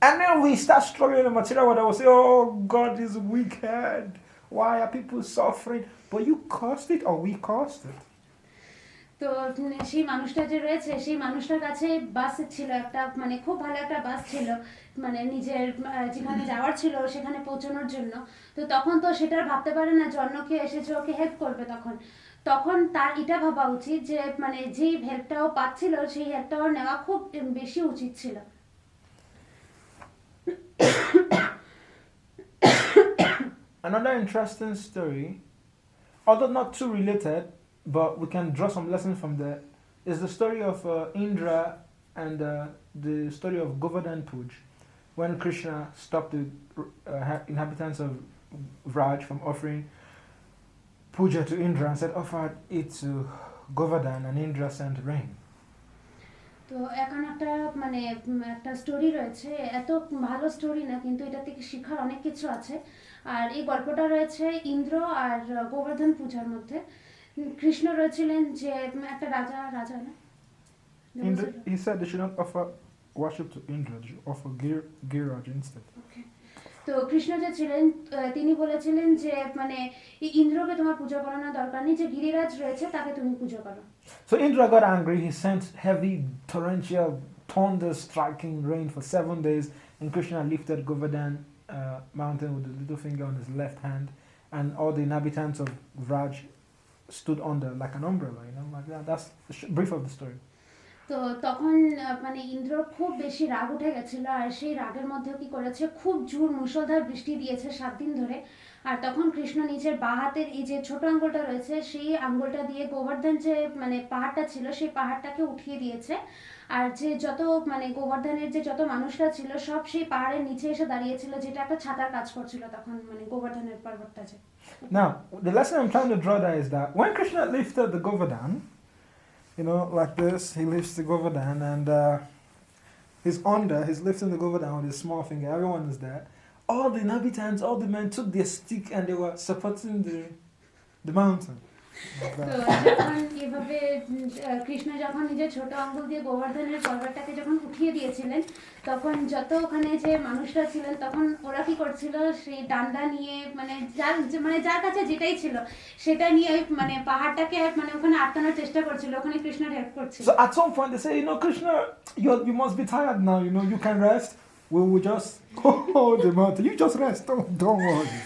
and then we start struggling in the material world. I will say, "Oh, God is wicked. Why are people suffering?" But you caused it, or we caused it. তো সেই মানুষটা যে রয়েছে সেই মানুষটার কাছে বাস ছিল একটা, মানে খুব ভালো একটা বাস ছিল, মানে নিজের যেখানে যাওয়ার ছিল সেখানে পৌঁছানোর জন্য। তো তখন তো সেটা ভাবতে পারে না যে অন্য কেউ এসেছে ওকে হেল্প করবে। তখন তখন তার এটা ভাবা উচিত যে মানে যেই হেল্পটা ও পাচ্ছিল সেই হেল্পটা ওর নেওয়া খুব বেশি উচিত ছিল। Another interesting story, although not too related, but we can draw some lessons from there, is the story of Indra and the story of Govardhan Puj, when Krishna stopped the inhabitants of Vraj from offering puja to Indra and said, offer it to Govardhan, and Indra sent rain. তো এখন একটা মানে একটা story রয়েছে, এত ভালো story না কিন্তু এটা থেকে শেখার অনেক কিছু আছে। আর এই গল্পটা রয়েছে ইন্দ্র আর গোবর্ধন পূজার মধ্যে। কৃষ্ণ রয়েছিলেন যে একটা রাজা রাজা না Indra, he said they should not offer worship to Indra, they should offer Giraj instead. Okay. তো কৃষ্ণ যে ছিলেন তিনি বলেছিলেন যে মানে ইন্দ্রকে তোমার পূজা করানোর দরকার নেই, যে গিরিরাজ রয়েছে তাকে তুমি পূজা করো। So Indra got angry, he sent heavy torrential thunder striking rain for 7 days, and Krishna lifted Govardhan mountain with the little finger on his left hand, and all the inhabitants of Vraj stood under like an umbrella, like that. That's the brief of the story. তো তখন মানে ইন্দ্রর খুব বেশি রাগ উঠে গেছিল, আর সেই রাগের মধ্যে কি করেছে, খুব জোর মুষলধার বৃষ্টি দিয়েছে 7 দিন ধরে। আর তখন কৃষ্ণ নিজের বাঁ হাতের এই যে ছোট আঙ্গুলটা রয়েছে সেই আঙ্গুলটা দিয়ে গোবর্ধন যে মানে পাহাড়টা ছিল সেই পাহাড়টাকে উঠিয়ে দিয়েছে। আর যে যত মানে গোবর্ধনের যে যত মানুষরা ছিল সব সেই পাহাড়ের নিচে এসে দাঁড়িয়েছিল, যেটা একটা ছাতার কাজ করছিল তখন মানে গোবর্ধনের পর্বতটা যে। Now, the lesson I'm trying to draw there is that when Krishna lifted the Govardhan, like this, he lifts the Govardhan, and he's lifting the Govardhan with his small finger, everyone is there. All the inhabitants, all the men took their stick and they were supporting the mountain. তো যখন এভাবে কৃষ্ণ যখন নিজের ছোট আঙ্গুল দিয়ে গোবর্ধনের পর্বতটাকে যখন উঠিয়ে দিয়েছিলেন, তখন যত ওখানে যে মানুষরা ছিলেন তখন ওরা কি করছিল, সেই ডান্ডা নিয়ে মানে যার কাছে যেটাই ছিল সেটা নিয়ে মানে পাহাড়টাকে মানে ওখানে আটকানোর চেষ্টা করছিল, ওখানে কৃষ্ণের হেল্প করছিল। So at some point they say, Krishna, you must be tired now, you can rest. We will just hold the mountain. You just rest, don't worry.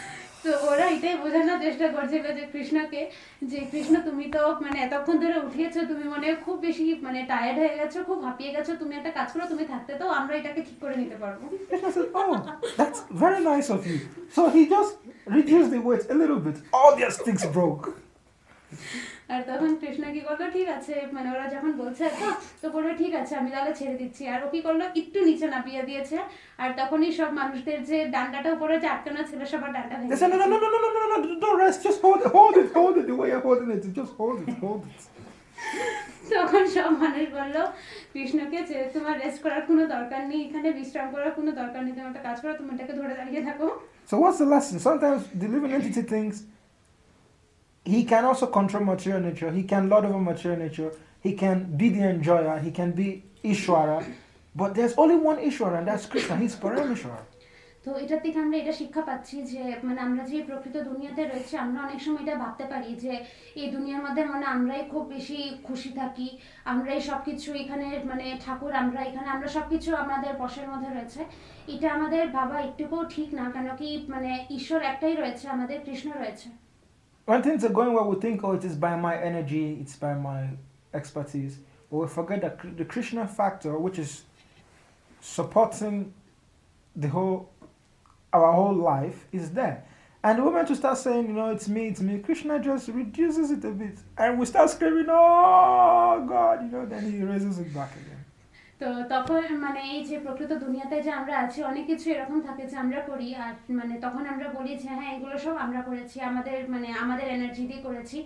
তো ওরা এটাই বোঝানোর চেষ্টা করছিল যে কৃষ্ণকে, যে কৃষ্ণ তুমি তো মানে এতক্ষণ ধরে উঠিয়েছো, তুমি মনে খুব বেশি মানে টায়ার্ড হয়ে গেছো, খুব হাঁপিয়ে গেছো, তুমি একটা কাজ করো, তুমি থাকতে তো আমরা এটাকে ঠিক করে নিতে পারবো। Krishna said, oh, that's very nice of you. So he just reduced the weight a little bit. All their sticks broke. আর তখন কৃষ্ণ কি করলো, ঠিক আছে মানে ওরা যখন বলছে তো বললো ঠিক আছে আমি তাহলে ছেড়ে দিচ্ছি। আর ও কি করলো, একটু নিচে নামিয়ে দিয়েছে, আর তখনই সব মানুষদের যে ডান্ডাটা উপরে যে আটকানো ছিল সবার ডান্ডা ভেঙে They said, no, don't rest, just hold it the way you're holding it, just hold it. তখন সব মানুষ বললো কৃষ্ণকে যে তোমার রেস্ট করার কোনো দরকার নেই, এখানে বিশ্রাম করার কোনো দরকার নেই, তুমি একটা কাজ করো, তুমি এটাকে ধরে দাঁড়িয়ে থাকো। So what's the lesson? Sometimes the living entity thinks he can also control material nature, he can lord over material nature, he can be the enjoyer, he can be Ishwara, but there's only one Ishwara, and that's Krishna. He's Parameshwara. তো এটার থেকে আমরা এটা শিক্ষা পাচ্ছি যে মানে আমরা যে প্রকৃত দুনিয়াতে রয়েছে আমরা অনেক সময় এটা ভাবতে পারি যে এই দুনিয়ার মধ্যে মানে আমরাই খুব বেশি খুশি থাকি, আমরাই সবকিছু এখানে মানে ঠাকুর, আমরা সবকিছু আমাদের বশের মধ্যে রয়েছে। এটা আমাদের ভাবা একটুকুও ঠিক না, কেন কি মানে ঈশ্বর একটাই রয়েছে, আমাদের কৃষ্ণ রয়েছে। When things are going well, we think, it is by my energy, it's by my expertise, but we forget that the Krishna factor, which is supporting our whole life, is there. And the moment we start saying, it's me, Krishna just reduces it a bit, and we start screaming, oh God, then he raises it back again. তো তখন মানে এই যে প্রকৃত দুনিয়াতে যে আমরা আছি অনেক কিছু এরকম থাকে যে আমরা করি, আর মানে তখন আমরা বলি যে হ্যাঁ এগুলো সব আমরা করেছি, আমাদের এনার্জি দিয়ে করেছি।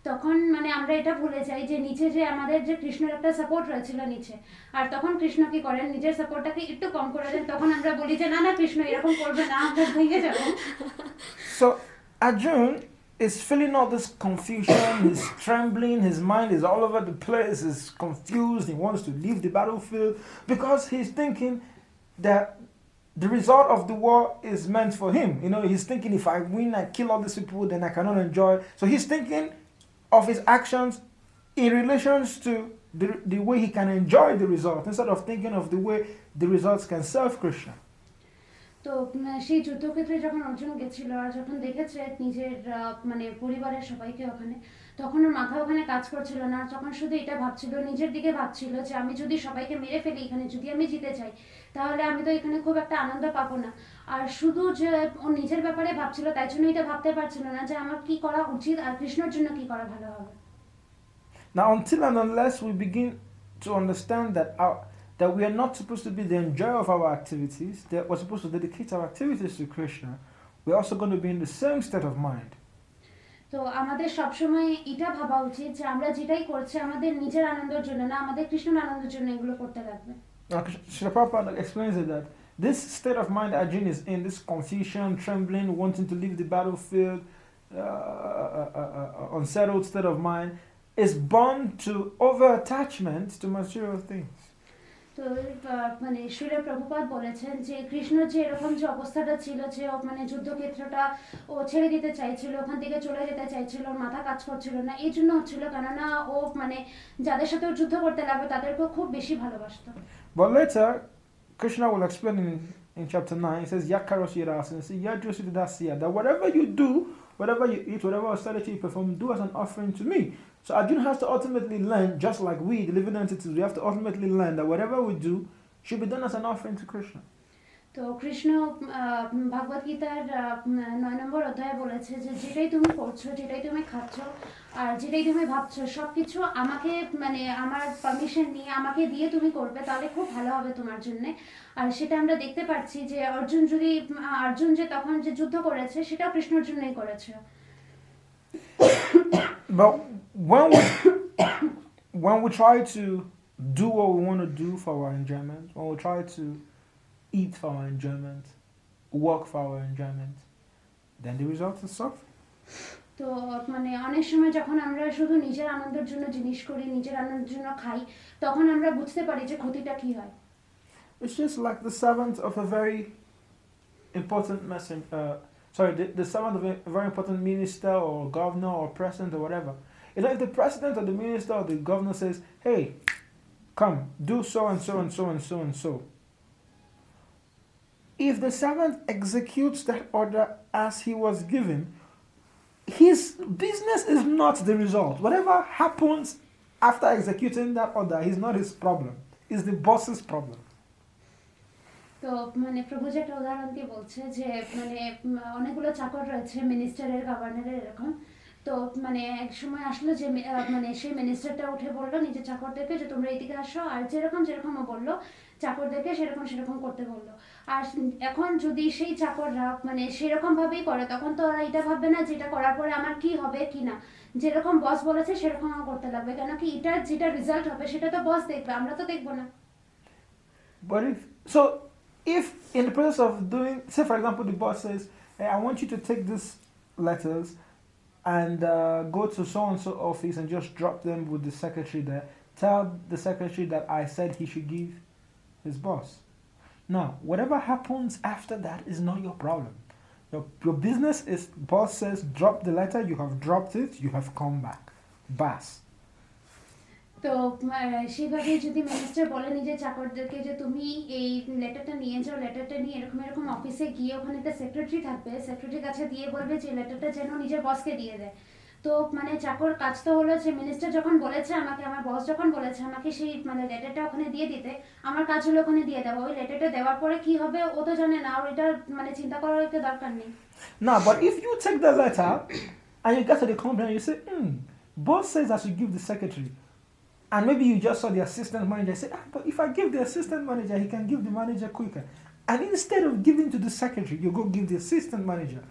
তখন মানে আমরা এটা ভুলে যাই যে নিচে যে আমাদের যে কৃষ্ণের একটা সাপোর্ট রয়েছিল নিচে, আর তখন কৃষ্ণ কি করেন, নিজের সাপোর্টটাকে একটু কম করে দেন। তখন আমরা বলি যে না কৃষ্ণ এরকম করবে না, আমরা ভেঙে যাবো। So Arjun is feeling all this confusion, he's trembling, his mind is all over the place, he's confused, he wants to leave the battlefield because he's thinking that the result of the war is meant for him. He's thinking if I win, I kill all these people, then I cannot enjoy. So he's thinking of his actions in relations to the way he can enjoy the result instead of thinking of the way the results can serve Krishna. তো সেই যুদ্ধক্ষেত্রে যখন অর্জুন গেছিল আর যখন দেখেছে নিজের মানে পরিবারের সবাইকে ওখানে, তখন ওর মাথা ওখানে কাজ করছিল না, তখন শুধু এটা ভাবছিল, নিজের দিকে ভাবছিল যে আমি যদি সবাইকে মেরে ফেলি এখানে, যদি আমি জিতে যাই তাহলে আমি তো এখানে খুব একটা আনন্দ পাবো না। আর শুধু যে ও নিজের ব্যাপারে ভাবছিল তাই জন্য এটা ভাবতে পারছিল না যে আমার কি করা উচিত আর কৃষ্ণের জন্য কি করা ভালো হবে। Now, until and unless we begin to understand that we are not supposed to be the enjoyer of our activities, that we're supposed to dedicate our activities to Krishna, we're also going to be in the same state of mind. তো আমাদের সবসময় এটা ভাবা উচিত যে আমরা যেটাই করছি আমাদের নিজের আনন্দের জন্য না, আমাদের কৃষ্ণের আনন্দের জন্য এগুলো করতে লাগবে। Now, Srila Prabhupada explains it that this state of mind Arjun is in, this confusion, trembling, wanting to leave the battlefield, unsettled state of mind, is born to over-attachment to material things. তো মানে শ্রীল প্রভুপাদ বলেছেন যে কৃষ্ণ যে এরকম যে অবস্থাটা ছিল, যে মানে যুদ্ধক্ষেত্রটা ও ছেড়ে দিতে চাইছিল, ওখান থেকে চলে যেতে চাইছিল, ওর মাথা কাজ করছিল না, এই জন্য হচ্ছিল কেননা ও মানে যাদের সাথে ও যুদ্ধ করতে লাগবে তাদেরকে খুব বেশি ভালোবাসতো। But later, Krishna will explain in chapter 9, he says, Yakaros Yirasin, that whatever you do, whatever you eat, whatever austerity you perform, do as an offering to me. So Arjun has to ultimately learn, just like we, the living entities, we have to ultimately learn that whatever we do should be done as an offering to Krishna. তো কৃষ্ণ ভাগবত গীতার 9 নম্বর অধ্যায়ে বলেছে যে যেটাই তুমি করছো, যেটাই তুমি খাচ্ছ আর যেটাই তুমি ভাবছো সবকিছু আমাকে মানে আমার পারমিশন নিয়ে আমাকে দিয়ে তুমি করবে, তাহলে খুব ভালো হবে তোমার জন্য। আর সেটা আমরা দেখতে পাচ্ছি যে অর্জুন যে তখন যে যুদ্ধ করেছে সেটাও কৃষ্ণের জন্যই করেছে। But when we try to do what we want to do for our enjoyment, when we try to eat for our enjoyment, work for our enjoyment, then the result is suffering. তো মানে অনেক সময় যখন আমরা শুধু নিজের আনন্দের জন্য জিনিস করি, নিজের আনন্দের জন্য খাই, তখন আমরা বুঝতে পারি যে ক্ষতিটা কি হয়। It's just like the servant of a very important the servant of a very important minister or governor or president or whatever. You know, if the president or the minister or the governor says, hey, come, do so and so and so and so and so. If the servant executes that order as he was given, his business is not the result. Whatever happens after executing that order is not his problem. It's the boss's problem. তো মানে প্রভু যে একটা উদাহরণ দিয়ে বলছে যে মানে অনেকগুলো চাকর রয়েছে, মিনিস্টারের, গভর্নরের, এরকম। তো মানে এক সময় আসলো যে মানে সেই মিনিস্টারটা উঠে বললো নিজের চাকরদেরকে যে তোমরা এদিকে আসো, আর যেরকম ও বললো চাকরদেরকে সেরকম করতে বললো। আর এখন যদি সেই চাকররা মানে সেরকম ভাবেই করে, তখন তো ওরা এটা ভাববে না যে এটা করার পরে আমার কি হবে কি না, যেরকম বস বলেছে সেরকম আমার করতে লাগবে, কেন কি এটার যেটা রেজাল্ট হবে সেটা তো বস দেখবে, আমরা তো দেখবো না। But if in the process of doing, say for example the boss says, hey, I want you to take these letters and go to so and so office and just drop them with the secretary there, tell the secretary that I said he should give his boss. Now whatever happens after that is not your problem. Your business is, boss says drop the letter, you have dropped it, you have come back. Bas. তো সেভাবে যদি minister বলে নিজের চাকরদেরকে যে তুমি এই লেটারটা নিয়ে যাও, লেটারটা নিয়ে এরকম অফিসে গিয়ে ওখানে একটা সেক্রেটারি থাকবে, সেক্রেটারির কাছে দিয়ে বলবে যে লেটারটা যেন নিজের বসকে দিয়ে দেয়। তো মানে চাকর কাজ তো হলো যে মিনিস্টার যখন বলেছে আমাকে, আমার বস যখন বলেছে আমাকে সেই মানে লেটারটা ওখানে দিয়ে দিতে, আমার কাজ হলো ওখানে দিয়ে দেওয়া। ওই লেটারটা দেওয়ার পরে কি হবে ও তো জানে না, আর এটা মানে চিন্তা করার একটা দরকার নেই। No, but if you take the letter and you get to the company and you say, boss says I should give the secretary, and maybe you just saw the assistant manager say, but if I give the assistant manager, he can give the manager quicker. And instead of giving to the secretary, you go give the assistant manager,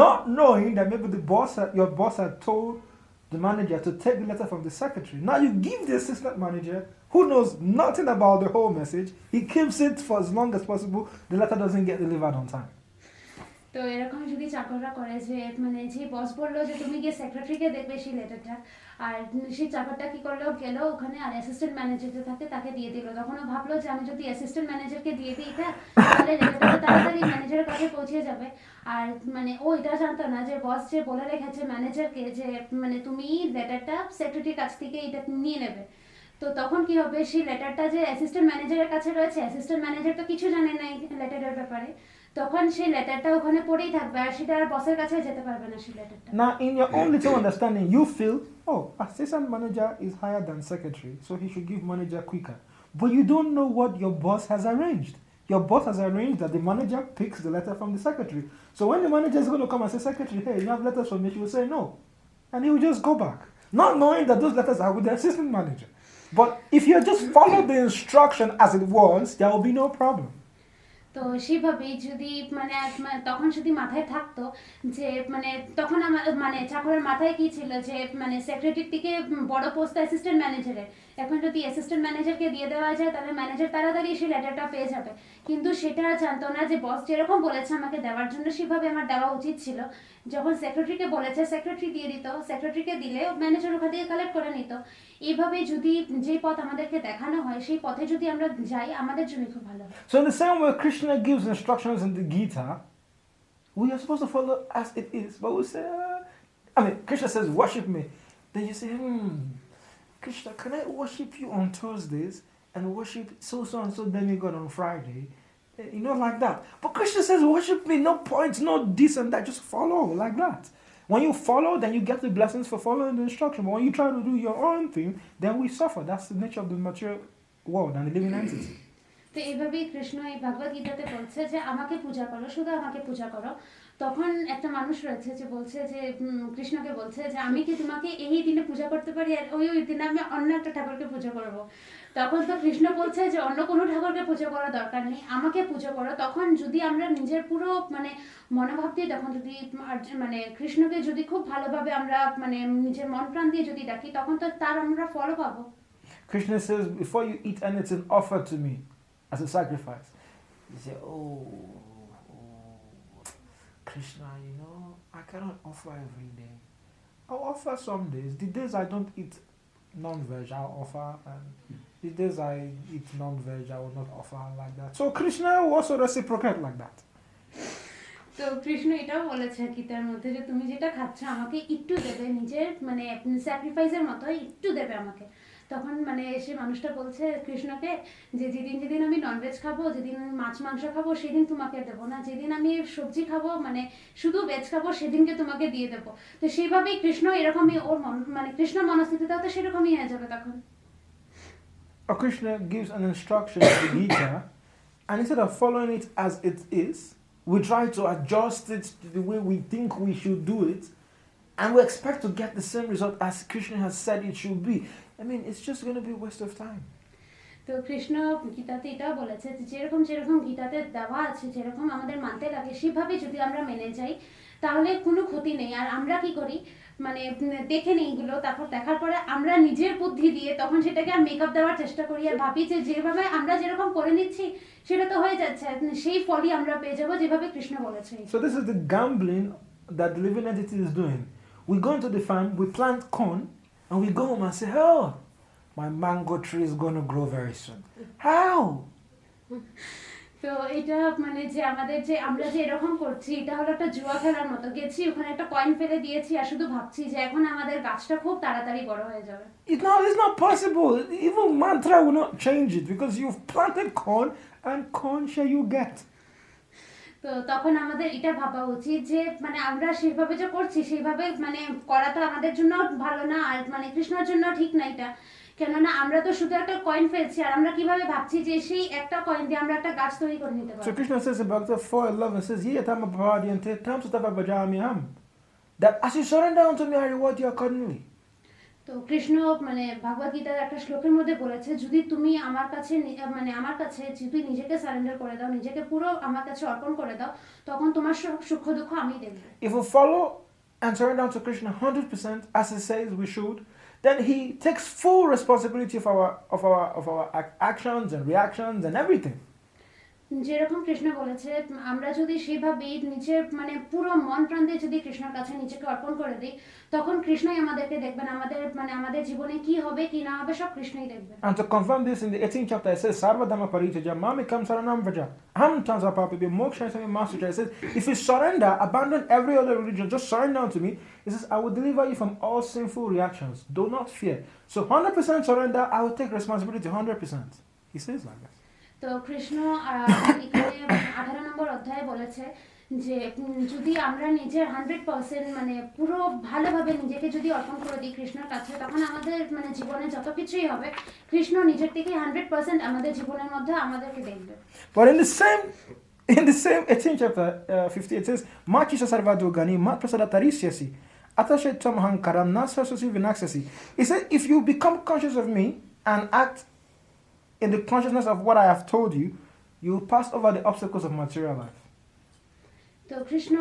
not knowing that maybe your boss had told the manager to take the letter from the secretary. Now you give the assistant manager, who knows nothing about the whole message, he keeps it for as long as possible, the letter doesn't get delivered on time. তো এরকম যদি চাকররা করে যে মানে যে বস বললো যে তুমি গিয়ে সেক্রেটারিকে দেখবে সেই লেটারটা, আর সেই চাকরটা কি করলো, গেল ওখানে আর অ্যাসিস্ট্যান্ট ম্যানেজার যে থাকে তাকে দিয়ে দিল। তখন ও ভাবলো যে আমি যদি অ্যাসিস্ট্যান্ট ম্যানেজারকে দিয়ে দিই এটা, তাহলে লেটারটা তো তাড়াতাড়ি ম্যানেজারের কাছে পৌঁছে যাবে। আর মানে ও এটা জানতো না যে বস যে বলে রেখেছে ম্যানেজারকে যে মানে তুমি লেটারটা সেক্রেটারির কাছ থেকে এটা নিয়ে নেবে। তো তখন কি হবে, সেই লেটারটা যে অ্যাসিস্ট্যান্ট ম্যানেজারের কাছে রয়েছে, অ্যাসিস্ট্যান্ট ম্যানেজার তো কিছু জানে না এই লেটারের ব্যাপারে, তখন সেই লেটারটা ওখানে পড়েই থাকবে আর সেটা আর বসের কাছে যেতে পারবে না সেই লেটারটা। Now, in your own little understanding, you feel, oh, assistant manager is higher than secretary, so he should give manager quicker. But you don't know what your boss has arranged. Your boss has arranged that the manager picks the letter from the secretary. So when the manager is going to come and say, secretary, hey, you have letters from me, she will say no. And he will just go back, not knowing that those letters are with the assistant manager. But if you just follow the instruction as it was, there will be no problem. তো সেইভাবেই যদি মানে তখন যদি মাথায় থাকতো যে মানে তখন আমার মানে চাকরের মাথায় কি ছিল যে মানে সেক্রেটারির থেকে বড় পোস্ট অ্যাসিস্ট্যান্ট ম্যানেজারের, এখন যদি অ্যাসিস্ট্যান্ট ম্যানেজারকে দিয়ে দেওয়া যায় তাহলে ম্যানেজার তাড়াতাড়ি সেই লেটারটা পেয়ে যাবে। কিন্তু সেটা জানতো না যে বস যেরকম বলেছে আমাকে দেওয়ার জন্য সেভাবে আমার দেওয়া উচিত ছিল। যখন সেক্রেটারিকে বলেছে সেক্রেটারি দিয়ে দিত, সেক্রেটারিকে দিলে ম্যানেজার ওখান থেকে কালেক্ট করে নিত। এইভাবে যদি যে পথ আমাদেরকে দেখানো হয় সেই পথে যদি আমরা যাই আমাদের জন্য খুব ভালো। So in the same way Krishna gives instructions in the Gita, we are supposed to follow as it is. But we say, I mean, Krishna says, worship me. Then you say, Krishna, can I worship you on Thursdays and worship so and so demigod on Friday? You know, like that. But Krishna says, worship me, no points, no this and that, just follow, like that. When you follow, then you get the blessings for following the instruction. But when you try to do your own thing, then we suffer. That's the nature of the material world and the living entity. তো এইভাবেই কৃষ্ণ এই ভগবদ গীতাতে বলছে যে আমাকে পূজা করো, শুধু আমাকে পূজা করো। তখন একটা মানুষ রয়েছে যে বলছে যে কৃষ্ণকে বলছে যে আমি কি তোমাকে এই দিনে পূজা করতে পারি, আর ওই দিনে আমি অন্য একটা ঠাকুরকে পূজা করব। তখন তো কৃষ্ণ বলছে যে অন্য কোনো ঠাকুরকে পূজা করার দরকার নেই, আমাকে পূজা করো। তখন যদি আমরা নিজের পুরো মানে মনোভাব দিয়ে তখন যদি মানে কৃষ্ণকে যদি খুব ভালোভাবে আমরা মানে নিজের মন প্রাণ দিয়ে যদি ডাকি, তখন তো তার আমরা ফলও পাবো। Krishna says, before you eat anything, offer to me as a sacrifice. You say, oh, Krishna, you know, I cannot offer every day. I'll offer some days. The days I don't eat non-veg, I'll offer. And the days I eat non-veg, I will not offer like that. So Krishna will also reciprocate like that. তো কৃষ্ণ এটাও বলেছে গীতার মধ্যে যে তুমি যেটা খাচ্ছ আমাকে একটু দেবে, নিজের মানে স্যাক্রিফাইসের মতো একটু দেবে আমাকে। তখন মানে সে মানুষটা বলছে কৃষ্ণকে যে যেদিন আমি ননভেজ খাবো, যেদিন মাছ মাংস খাবো সেদিন তোমাকে দেবো না, যেদিন আমি সবজি খাবো মানে শুধু ভেজ খাবো সেদিনকে তোমাকে দিয়ে দেবো। তো সেইভাবেই কৃষ্ণ এরকমই ওর মানে কৃষ্ণ মনস্থিতিটাও তো সেরকমই হয়ে যাবে তখন। Krishna gives an instruction in the Gita, and instead of following it as it is, we try to adjust it to the way we think we should do it, and we expect to get the same result as Krishna has said it should be. I mean, it's just going to be a waste of time. তো কৃষ্ণ গীতাতে এটাও বলেছে যে যেরকম গীতাতে দেওয়া আছে, যেরকম আমাদের মানতে লাগে সেভাবে যদি আমরা মেনে যাই তাহলে কোনো ক্ষতি নেই। আর আমরা কি করি মানে দেখে নিই এগুলো, তারপর দেখার পরে আমরা নিজের বুদ্ধি দিয়ে তখন সেটাকে আর মেকআপ দেওয়ার চেষ্টা করি আর ভাবি যে যেভাবে আমরা যেরকম করে নিচ্ছি সেটা তো হয়ে যাচ্ছে, সেই ফলই আমরা পেয়ে যাবো যেভাবে কৃষ্ণ বলেছে। So this is the gambling that the living entity is doing. We go into the farm, we plant corn, and we go home and say, oh, my mango tree is going to grow very soon. How? তো এটা মানে যে আমাদের যে আমরা যে এরকম করছি এটা হলো একটা জুয়া খেলার মতো, গেছি ওখানে একটা কয়েন ফেলে দিয়েছি আর শুধু ভাবছি যে এখন আমাদের গাছটা খুব তাড়াতাড়ি বড় হয়ে যাবে। It's not possible. Even mantra will not change it because you've planted corn and corn shall you get. তো তখন আমাদের এটা ভাবা উচিত যে মানে আমরা সেভাবে যে করছি সেইভাবে মানে করা তো আমাদের জন্য ভালো না, আর মানে কৃষ্ণের জন্য ঠিক না এটা। কেননা আমরা তো শুধু একটা কয়েন ফেলছি আর আমরা কিভাবে ভাবছি যে সেই একটা কয়েন দিয়ে আমরা একটা গাছ তৈরি করে নিতে পারবো। So Krishna says in Bhagavad 4:11 says, "Ye tama bhavadiyante tam sutava bhajamiham." That as you surrender unto me, I reward you accordingly. তো কৃষ্ণ মানে ভগবদ গীতার একটা শ্লোকের মধ্যে বলেছে যদি তুমি আমার কাছে মানে আমার কাছে যদি নিজেকে সারেন্ডার করে দাও, নিজেকে পুরো আমার কাছে অর্পণ করে দাও, তখন তোমার সুখ দুঃখ আমি দেব। If we follow and surrender unto Krishna 100% as he says we should, then he takes full responsibility of our actions and reactions and everything. তো যেরকম কৃষ্ণ বলেছে আমরা যদি সেভাবেই নিজের মানে পুরো মন প্রাণ দিয়ে যদি কৃষ্ণের কাছে নিজেকে অর্পণ করে দিই তখন কৃষ্ণই আমাদেরকে দেখবেন আমাদের জীবনে কি হবে কি না হবে সব কৃষ্ণই দেখবেন And to confirm this, in the 18th chapter, it says, Sarva Dhamma Paritaja, Mami Kam Saranam Vraja, Ham Tansa Papi, Moksha Sami Master. It says, if you surrender, abandon every other religion, just surrender unto me, it says, I will deliver you from all sinful reactions. Do not fear. So 100% surrender, I will take responsibility 100%. He says like that. তো কৃষ্ণ এখানে 18 নম্বর অধ্যায়ে বলেছে যে যদি আমরা নিজের 100% মানে পুরো ভালোভাবে নিজেকে যদি অর্পণ করে দিই কৃষ্ণের কাছে তখন আমাদের মানে জীবনে যত কিছুই হবে কৃষ্ণ নিজের থেকে 100% আমাদের জীবনের মধ্যে আমাদেরকে দেখবে But in the same 18th chapter 50 it says Machisha Sarvado Gani Mat Prasada Tarisyasi Atashe Tam Hankaram Nasasasi Vinaksasi. He said if you become conscious of me and act in the consciousness of what I have told you, you will pass over the obstacles of material life. তো কৃষ্ণ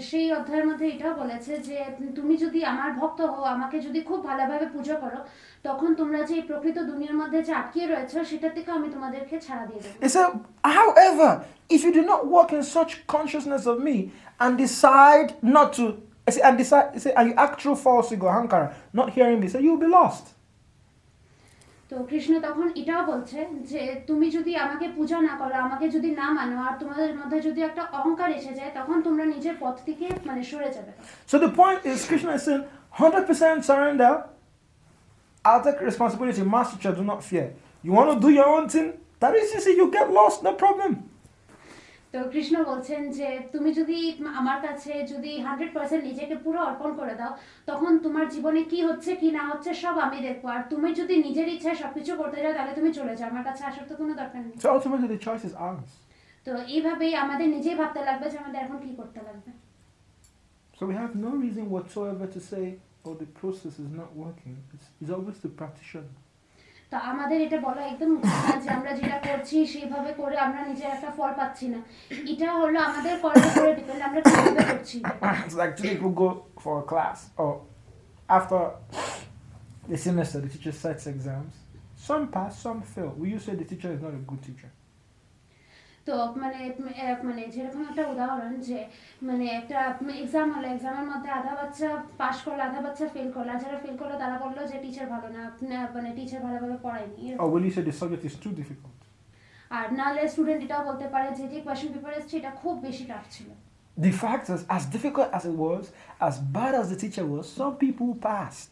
সেই অধ্যায়ের মধ্যে এটাও বলেছে যে তুমি যদি আমার ভক্ত হও আমাকে যদি খুব ভালোভাবে পূজা করো তখন তোমরা যে প্রকৃত দুনিয়ার মধ্যে যে আটকে রয়েছে সেটা থেকে আমি তোমাদেরকে ছাড়া দিয়ে দেব He said, however, if you do not walk in such consciousness of me and decide not to, and you act through false ego, hankara, not hearing me, so you will be lost. তো কৃষ্ণ তখন এটাও বলছে যে তুমি যদি আমাকে পূজা না করো আমাকে যদি না মানো আর তোমাদের মধ্যে যদি একটা অহংকার এসে যায় তখন তোমরা নিজের পথ থেকে মানে সরে যাবে So the point is, Krishna is saying, 100% surrender, I'll take responsibility, master teacher, do not fear. You want to do your own thing, that is easy, you get lost, no problem. তো কৃষ্ণ বলছেন যে তুমি যদি আমার কাছে যদি 100% নিজেকে পুরো অর্পণ করে দাও তখন তোমার জীবনে কি হচ্ছে কি না হচ্ছে সব আমি দেখবো আর তুমি যদি নিজের ইচ্ছায় সবকিছু করতে যাও তাহলে তুমি চলে যাও আমার কাছে আসার তো কোনো দরকার নেই So ultimately the choice is ours. তো এইভাবেই আমাদের নিজেই ভাবতে লাগবে যে আমাদের এখন কি করতে লাগবে So we have no reason whatsoever to say, oh, the process is not working. It's always the practitioner. তো আমাদের এটা বলা একদম উচিত না যে আমরা যেটা করছি সেইভাবে করে আমরা নিজের একটা ফল পাচ্ছি না এটা হলো আমাদের কর্মের উপরে ডিপেন্ড আমরা কিভাবে করছি It's like two people go for a class or after the semester the teacher sets exams. Some pass, some fail. Will you say the teacher is not a good teacher? তো মানে যেরকম একটা উদাহরণ যে মানে একটা এক্সাম হলো এক্সামের মধ্যে আধা বাচ্চা পাস করলো আধা বাচ্চা ফেল করলো আর যারা ফেল করলো তারা বললো যে টিচার ভালো না মানে টিচার ভালোভাবে পড়ায়নি Or will you say the subject is too difficult? আর নাহলে স্টুডেন্ট এটাও বলতে পারে যে যে কোয়েশ্চেন পেপার এসেছে এটা খুব বেশি টাফ ছিল The fact is, as difficult as it was, as bad as the teacher was, some people passed.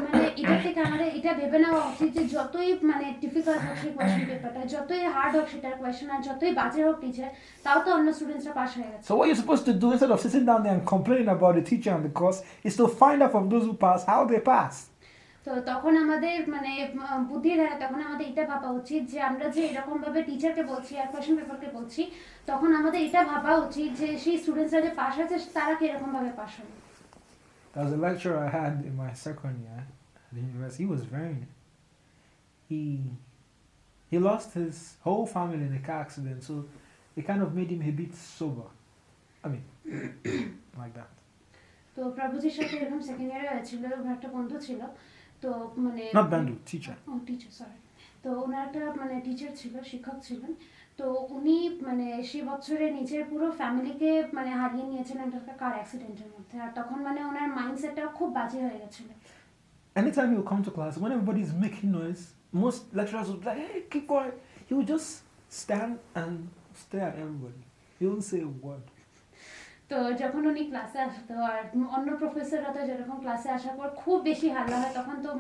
মানে এটা থেকে আমাদের এটা ভেবে নেওয়া উচিত যে যতই মানে ডিফিকাল্ট হোক সেই কোয়েশ্চেন পেপারটা যতই হার্ড হোক সেটার কোয়েশ্চেন আর যতই বাজে হোক টিচার তাও তো অন্য স্টুডেন্টসরা পাস হয়ে গেছে So what you're supposed to do instead of sitting down there and complaining about the teacher and the course is to find out from those who pass how they pass. তো তখন আমাদের মানে বুদ্ধির ধারা তখন আমাদের এটা ভাবা উচিত যে আমরা যে এরকম ভাবে টিচারকে বলছি আর কোয়েশ্চেন পেপারকে বলছি তখন আমাদের এটা ভাবা উচিত যে সেই স্টুডেন্টসরা যে পাস হয়েছে তারা কিরকম ভাবে পাস হবে There was a lecturer I had in my second year at the university. He was very... He lost his whole family in a car accident, so it kind of made him a bit sober. I mean, like that. তো প্রভুজির সাথে এরকম second ইয়ারে হয়েছিল একটা বন্ধু ছিল তো মানে Not Bandu, teacher. ও টিচার সরি তো ওনার একটা মানে টিচার ছিল শিক্ষক ছিলেন তো উনি মানে সেই বছরে নিজের পুরো ফ্যামিলিকে মানে হারিয়ে নিয়েছিলেন একটা কার অ্যাক্সিডেন্টের মধ্যে আর তখন মানে ওনার মাইন্ডসেটটা খুব বাজে হয়ে গেছিল Anytime he would come to class, when everybody's making noise, most lecturers would be like, hey, keep quiet. He would just stand and stare at everybody. He wouldn't say a word. তো যখন উনি ক্লাসে আসতো আর অন্য প্রফেসররা তো যেরকম ক্লাসে আসার পর খুব বেশি হাল্লা হয় তখন তো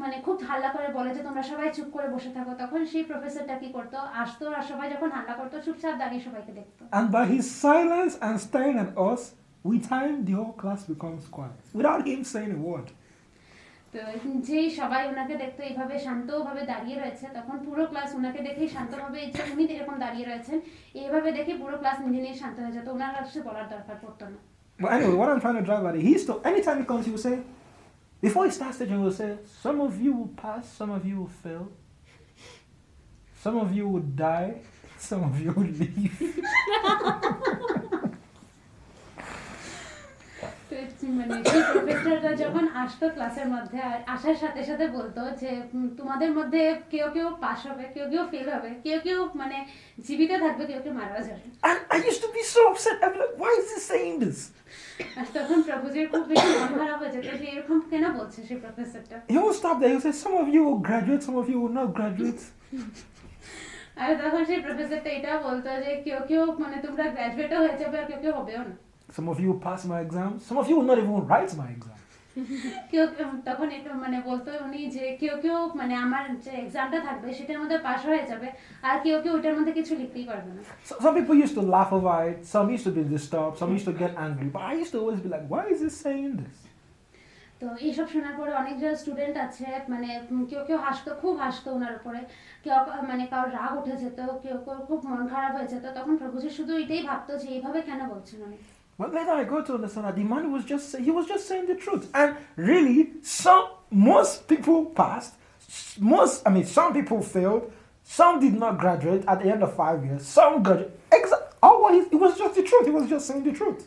মানে খুব হাল্লা করে বলে যে তোমরা সবাই চুপ করে বসে থাকো তখন সেই প্রফেসরটা কি করতো আসতো আর সবাই যখন হাল্লা করতো চুপচাপ দাঁড়িয়ে সবাইকে দেখতো And by his silence and staring at us, with time the whole class becomes quiet. Without him saying a word. তো যেই সবাই ওনাকে দেখতো এইভাবে শান্তভাবে দাঁড়িয়ে রয়েছে তখন পুরো ক্লাস ওনাকে দেখেই শান্তভাবে যে উনি এরকম দাঁড়িয়ে রয়েছেন এইভাবে দেখে পুরো ক্লাস নিজে নিজে শান্ত হয়ে যেত ওনার কাছে বলার দরকার পড়তো না But anyway, what I'm trying to drive at it, anytime he comes, he will say, before he starts teaching, he will say, some of you will pass, some of you will fail, some of you will die, some of you will leave. তো মানে সেই প্রফেসরটা যখন আসতো ক্লাসের মধ্যে আর আসার সাথে সাথে বলতো যে তোমাদের মধ্যে কেউ কেউ পাস হবে, কেউ কেউ ফেল হবে, কেউ কেউ মানে জীবিত থাকবে, কেউ কেউ মারা যাবে। And I used to be so upset. I'm like, why is he saying this? আর তখন প্রভুজির খুব বেশি মন খারাপ হয়ে যেত যে এরকম কেন বলছে সেই প্রফেসরটা। He will stop there. He will say, some of you will graduate, some of you will not graduate. আর তখন সেই প্রফেসরটা এটাও বলতো যে কেউ কেউ মানে তোমরা গ্র্যাজুয়েটও হয়ে যাবে আর কেউ কেউ হবেও না। Some of you will pass my exam, some of you will not even write my exam. কেউ তখন একটু মানে বলতো উনি যে কেউ কেউ মানে আমার যে এক্সামটা থাকবে সেটার মধ্যে পাস হয়ে যাবে আর কেউ কেউ ওটার মধ্যে কিছু লিখতেই পারবে না। Some people used to laugh over it, some used to be disturbed, some used to get angry, but I used to always be like, why is he saying this? তো এইসব শোনার পরে অনেক যারা স্টুডেন্ট আছে মানে কেউ কেউ হাসতো, খুব হাসতো ওনার উপরে, কেউ মানে কারোর রাগ উঠে যেত, কেউ কেউ খুব মন খারাপ হয়ে যেত। তখন প্রভুজি শুধু এটাই ভাবতো যে এইভাবে কেন বলছেন উনি। But later I got to understand that the man he was just saying the truth. And really, most people passed, some people failed, some did not graduate at the end of 5 years, some graduated. It was just the truth. He was just saying the truth.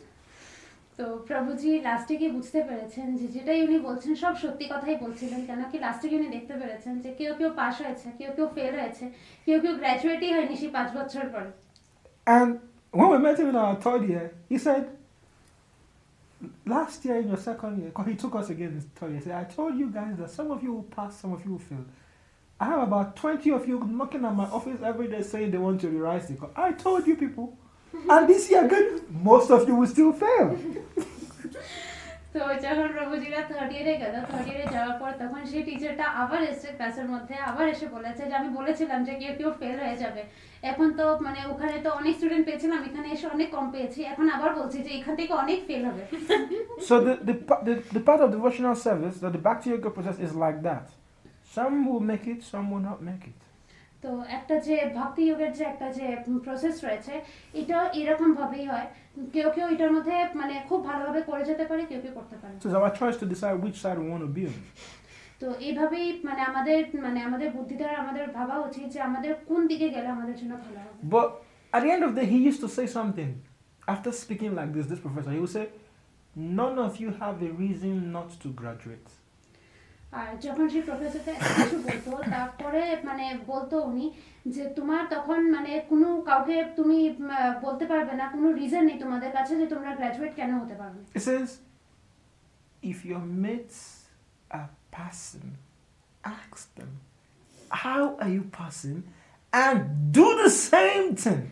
তো প্রভুজি লাস্টে গিয়ে বুঝতে পেরেছেন যে যেটাই উনি বলছেন সব সত্যি কথাই বলছিলেন, কেন কি লাস্টে গিয়ে উনি দেখতে পেরেছেন যে কেউ কেউ পাস হয়েছে, কেউ কেউ ফেল হয়েছে, কেউ কেউ গ্র্যাজুয়েটই হয়নি সেই 5 বছর পরে। And when we met him in our third year, he said, last year in your second year, because he took us again in his third year, he said, I told you guys that some of you will pass, some of you will fail. I have about 20 of you knocking at my office every day saying they want to rewrite the course. I told you people. And this year again, most of you will still fail. তো যখন প্রভুজিরা third ইয়ারে গেল, third ইয়ারে যাওয়ার পর তখন সেই টিচারটা আবার এসে ক্লাসের মধ্যে আবার এসে বলেছে যে আমি বলেছিলাম যে কেউ কেউ ফেল হয়ে যাবে, এখন তো মানে ওখানে তো অনেক স্টুডেন্ট পেয়েছিলাম, এখানে এসে অনেক কম পেয়েছি, এখন আবার বলছি যে এখান থেকে অনেক ফেল হবে। So the part of devotional service, the Bhakti Yoga process is like that. Some will make it, some will not make it. তো একটা যে ভক্তি যোগের যে একটা যে প্রসেস রয়েছে এটা এরকম ভাবেই হয়, কেউ কেউ এটার মধ্যে মানে খুব ভালোভাবে করে যেতে পারে, কেউ কেউ করতে পারে। So it's our choice to decide which side we want to be on. তো এইভাবেই মানে আমাদের বুদ্ধি দ্বারা আমাদের ভাবা উচিত যে আমাদের কোন দিকে গেলে আমাদের জন্য ভালো হবে। But at the end of the day, he used to say something. After speaking like this professor, he would say, none of you have a reason not to graduate. আর যখন সেই প্রফেসরটা কিছু বলতো তারপরে মানে বলতো উনি যে তোমার তখন মানে কোনো কাউকে তুমি বলতে পারবে না, কোনো রিজন নেই তোমাদের কাছে যে তোমরা গ্র্যাজুয়েট কেন হতে পারবে। It says, if your mates are passing, ask them, how are you passing? And do the same thing.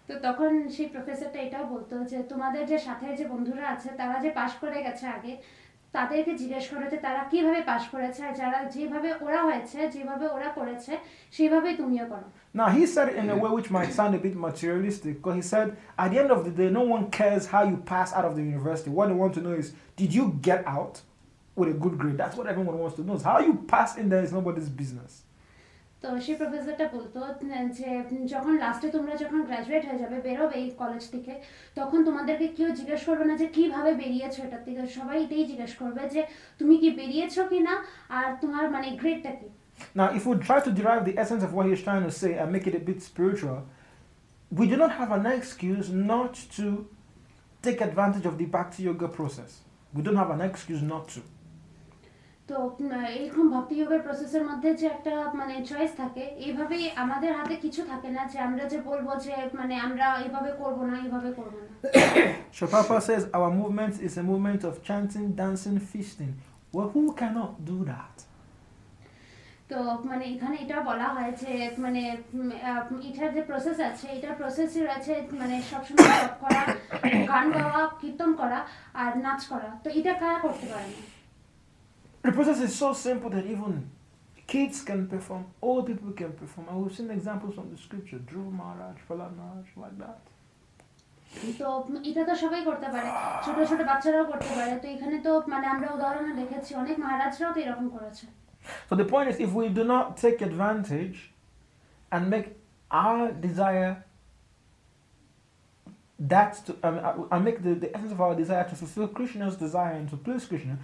তো তখন সেই প্রফেসরটা এটাও বলতো যে তোমাদের যে সাথে যে বন্ধুরা আছে তারা যে পাশ করে গেছে আগে, তাদেরকে জিজ্ঞেস করো যে তারা কিভাবে পাশ করেছে, আর যারা যেভাবে ওরা হয়েছে, যেভাবে ওরা করেছে সেভাবেই তুমিও করো। Now he said it in a way which might sound a bit materialistic, because he said at the end of the day no one cares how you pass out of the university. What they want to know is, did you get out with a good grade? That's what everyone wants to know. How you pass in there is nobody's business. তো সেই প্রফেসরটা বলতো যে যখন লাস্টে তোমরা যখন graduate হয়ে যাবে, বেরোবে এই কলেজ থেকে, তখন তোমাদেরকে কেউ জিজ্ঞেস করবে না যে কিভাবে বেরিয়েছো এটার থেকে, সবাই এটাই জিজ্ঞেস করবে যে তুমি কি বেরিয়েছো কিনা আর তোমার মানে গ্রেডটা কি। Now if we try to derive the essence of what he's trying to say and make it a bit spiritual, we do not have an excuse not to take advantage of the Bhakti Yoga process. We don't have an excuse not to. তো এইরকম ভক্তি যোগের প্রসেসের মধ্যে যে একটা মানে choice থাকে, এইভাবেই আমাদের হাতে কিছু থাকে না যে আমরা যে বলবো যে মানে আমরা এইভাবে করব না, এইভাবে করব না। So Papa says our movement is a movement of chanting, dancing, feasting. Well, who cannot do that? তো মানে এখানে এটা বলা হয় যে মানে এটার যে প্রসেস আছে, এটার প্রসেসই রয়েছে মানে সবসময় জপ করা, গান গাওয়া, কীর্তন করা আর নাচ করা। তো এটা কারা করতে পারে না? The process is so simple that even kids can perform, old people can perform, and we've seen examples from the scripture, Dhruv Maharaj, Prahlad Maharaj, like that. তো এটা তো সবাই করতে পারে, ছোট ছোট বাচ্চারাও করতে পারে। তো এখানে তো মানে আমরা উদাহরণে দেখেছি অনেক মহারাজরাও তো এরকম করেছে। So the point is, if we do not take advantage and make our desire and make the essence of our desire to fulfill Krishna's desire and to please Krishna,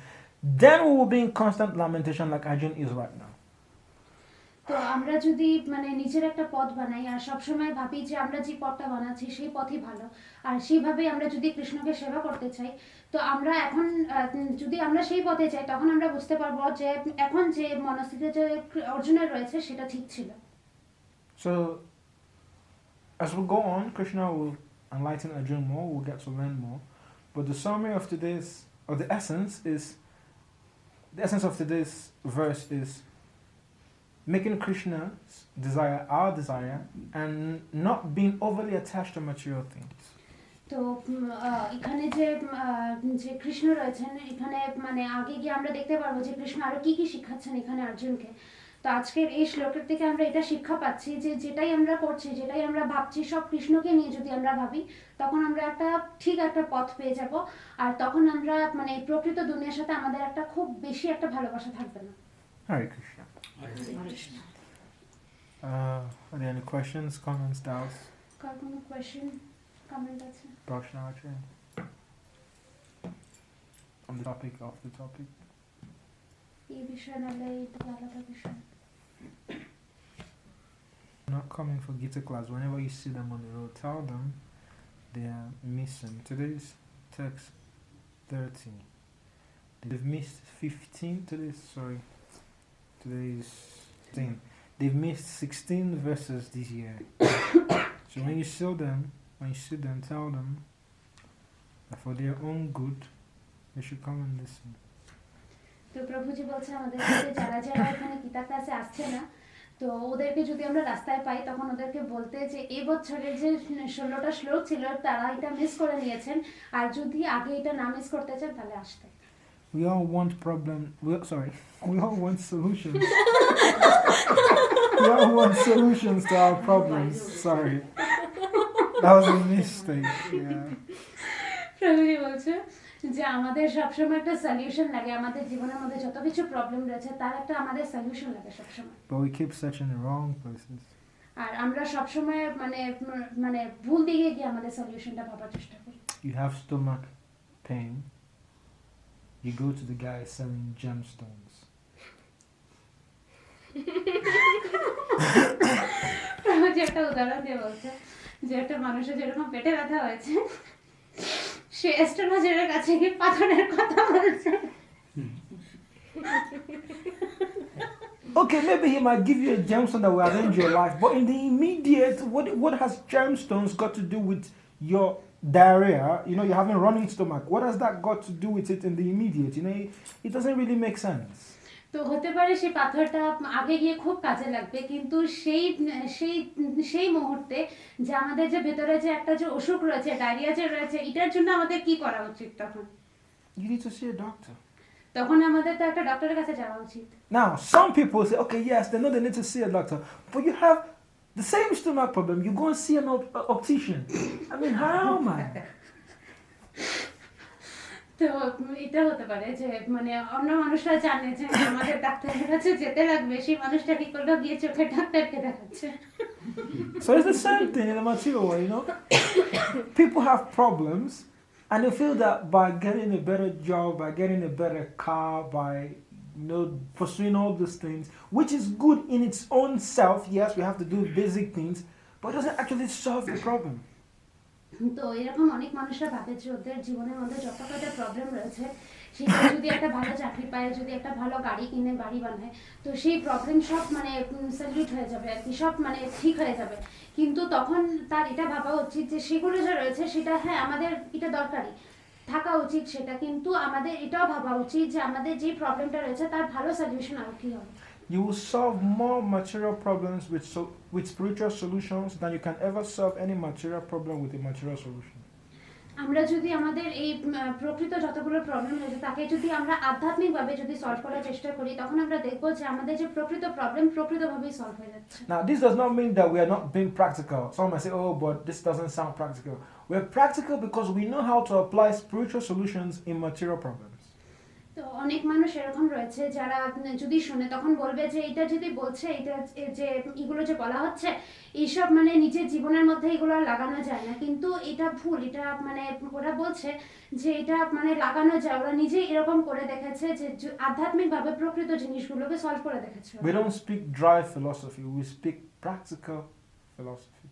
then we will be in constant lamentation like Arjun is right now. তো আমরা যদি মানে নিজের একটা পথ বানাই আর সবসময় ভাবি যে আমরা যে পথটা বানাচ্ছি সেই পথই ভালো আর সেইভাবেই আমরা যদি কৃষ্ণকে সেবা করতে চাই তো আমরা এখন যদি আমরা সেই পথে যাই তখন আমরা বুঝতে পারবো যে এখন যে মনস্থিতি যে অর্জুনের রয়েছে সেটা ঠিক ছিল। So, as we go on, Krishna will enlighten Arjuna more, we'll get to learn more. But the summary of today's, or the essence of today's verse is making Krishna's desire our desire and not being overly attached to material things. তো এখানে যে যে কৃষ্ণ রয়েছেন এখানে মানে আগে গিয়ে আমরা দেখতে পারবো যে কৃষ্ণ আরো কি কি শিখাচ্ছেন এখানে অর্জুনকে। তো আজকের এই শ্লোকের থেকে আমরা এটা শিক্ষা পাচ্ছি যে যেটাই আমরা করছি যেটাই আমরা ভাবছি সব কৃষ্ণকে নিয়ে যদি আমরা ভাবি তখন আমরা একটা ঠিক একটা পথ পেয়ে যাব আর তখন আমরা মানে এই প্রকৃত দুনিয়ার সাথে আমাদের একটা খুব বেশি একটা ভালোবাসা থাকবে না। Hare Krishna. Are there any questions, comments, doubts? কার কোনো কোয়েশ্চেন কমেন্ট আছে? Prashna Acharya? On the topic of the topic. এই বিষয় নাহলে এটা আলাদা বিষয়। Not coming for Gita class. Whenever you see them on the road, tell them they are missing. Today's text 13. They've missed 15. Today is 10. They've missed 16 verses this year. So when you see them, tell them that for their own good, they should come and listen. তো প্রভুজি বলছে আমাদের সাথে যারা যারা এখানে গীতা ক্লাসে আসছে না তো ওদেরকে যদি আমরা রাস্তায় পাই তখন ওদেরকে বলতে যে এই বছরের যে 16টা শ্লোক ছিল তারা এটা মিস করে নিয়েছেন আর যদি আগে এটা না মিস করতে চান তাহলে আসতে। We all want we all want solutions. We all want solutions to our problems. Sorry. That was a mistake. Yeah. প্রভুজি বলছে যে আমাদের সবসময় একটা সলিউশন লাগে আমাদের জীবনের মধ্যে যত কিছু প্রবলেম রয়েছে তার একটা আমাদের সলিউশন লাগে সবসময়। But we keep searching the wrong places. আর আমরা সবসময় মানে মানে ভুল দিকে গিয়ে আমাদের সলিউশনটা ভাবার চেষ্টা করি। You have stomach pain. You go to the guy selling gemstones. প্রভুজি একটা উদাহরণ দিয়ে বলছে যে একটা মানুষের যেরকম পেটে ব্যথা হয়েছে সে অ্যাস্ট্রোলজারের কাছে গিয়ে পাথরের কথা বলছে। Okay, maybe he might give you a gemstone that will arrange your life, but in the immediate, what has gemstones got to do with your diarrhea? You know, you're having running stomach. What has that got to do with it in the immediate? You know, it doesn't really make sense. তো হতে পারে সেই পাথরটা আগে গিয়ে খুব কাজে লাগবে কিন্তু সেই সেই সেই মুহূর্তে যে আমাদের যে ভেতরে যে একটা যে অসুখ রয়েছে ডায়রিয়া যে রয়েছে এটার জন্য আমাদের কি করা উচিত তখন? You need to see a doctor. তখন আমাদের তো একটা ডক্টরের কাছে যাওয়া উচিত। Now, some people say, okay, yes, they know they need to see a doctor, but you have the same stomach problem. You go and see an optician. I mean, how, man? তো এটা হতে পারে যে মানে অন্য মানুষরা জানে যে আমাদের ডাক্তারের কাছে যেতে লাগবে সেই মানুষটা কি করলো গিয়ে চোখের ডাক্তারকে দেখাচ্ছে। So it's the same thing in the material world, you know. People have problems, and they feel that by getting a better job, by getting a better car, by pursuing all these things, which is good in its own self. Yes, we have to do basic things, but it doesn't actually solve the problem. তো এরকম অনেক মানুষরা ভাবে যে ওদের জীবনের মধ্যে যত কটা প্রবলেম রয়েছে সেটা যদি একটা ভালো চাকরি পায় যদি একটা ভালো গাড়ি কিনে বাড়ি বানায় তো সেই প্রবলেম সব মানে সলিউট হয়ে যাবে আর কি সব মানে ঠিক হয়ে যাবে কিন্তু তখন তার এটা ভাবা উচিত যে সেগুলো যে রয়েছে সেটা হ্যাঁ আমাদের এটা দরকারি থাকা উচিত সেটা কিন্তু আমাদের এটাও ভাবা উচিত যে আমাদের যে প্রবলেমটা রয়েছে তার ভালো সলিউশন আর কি হবে। You will solve more material problems with spiritual solutions than you can ever solve any material problem with a material solution. আমরা যদি আমাদের এই প্রকৃত যতগুলো প্রবলেম রয়েছে তাকে যদি আমরা আধ্যাত্মিকভাবে যদি সলভ করার চেষ্টা করি তখন আমরা দেখব যে আমাদের যে প্রকৃত প্রবলেম প্রকৃতভাবেই সলভ হয়ে যাচ্ছে। Now, this does not mean that we are not being practical. Some might say, oh, but this doesn't sound practical. We're practical because we know how to apply spiritual solutions in material problems. তো অনেক মানুষ এরকম রয়েছে যারা যদি শুনে তখন বলবে যে এটা যদি বলছে এটা যে এগুলো যে বলা হচ্ছে এইসব মানে নিজের জীবনের মধ্যে এগুলো আর লাগানো যায় না, কিন্তু এটা ভুল। এটা মানে ওরা বলছে যে এটা মানে লাগানো যায়, ওরা নিজেই এরকম করে দেখেছে যে আধ্যাত্মিকভাবে প্রকৃত জিনিসগুলোকে সলভ করে দেখেছে। We don't speak dry philosophy, we speak practical philosophy.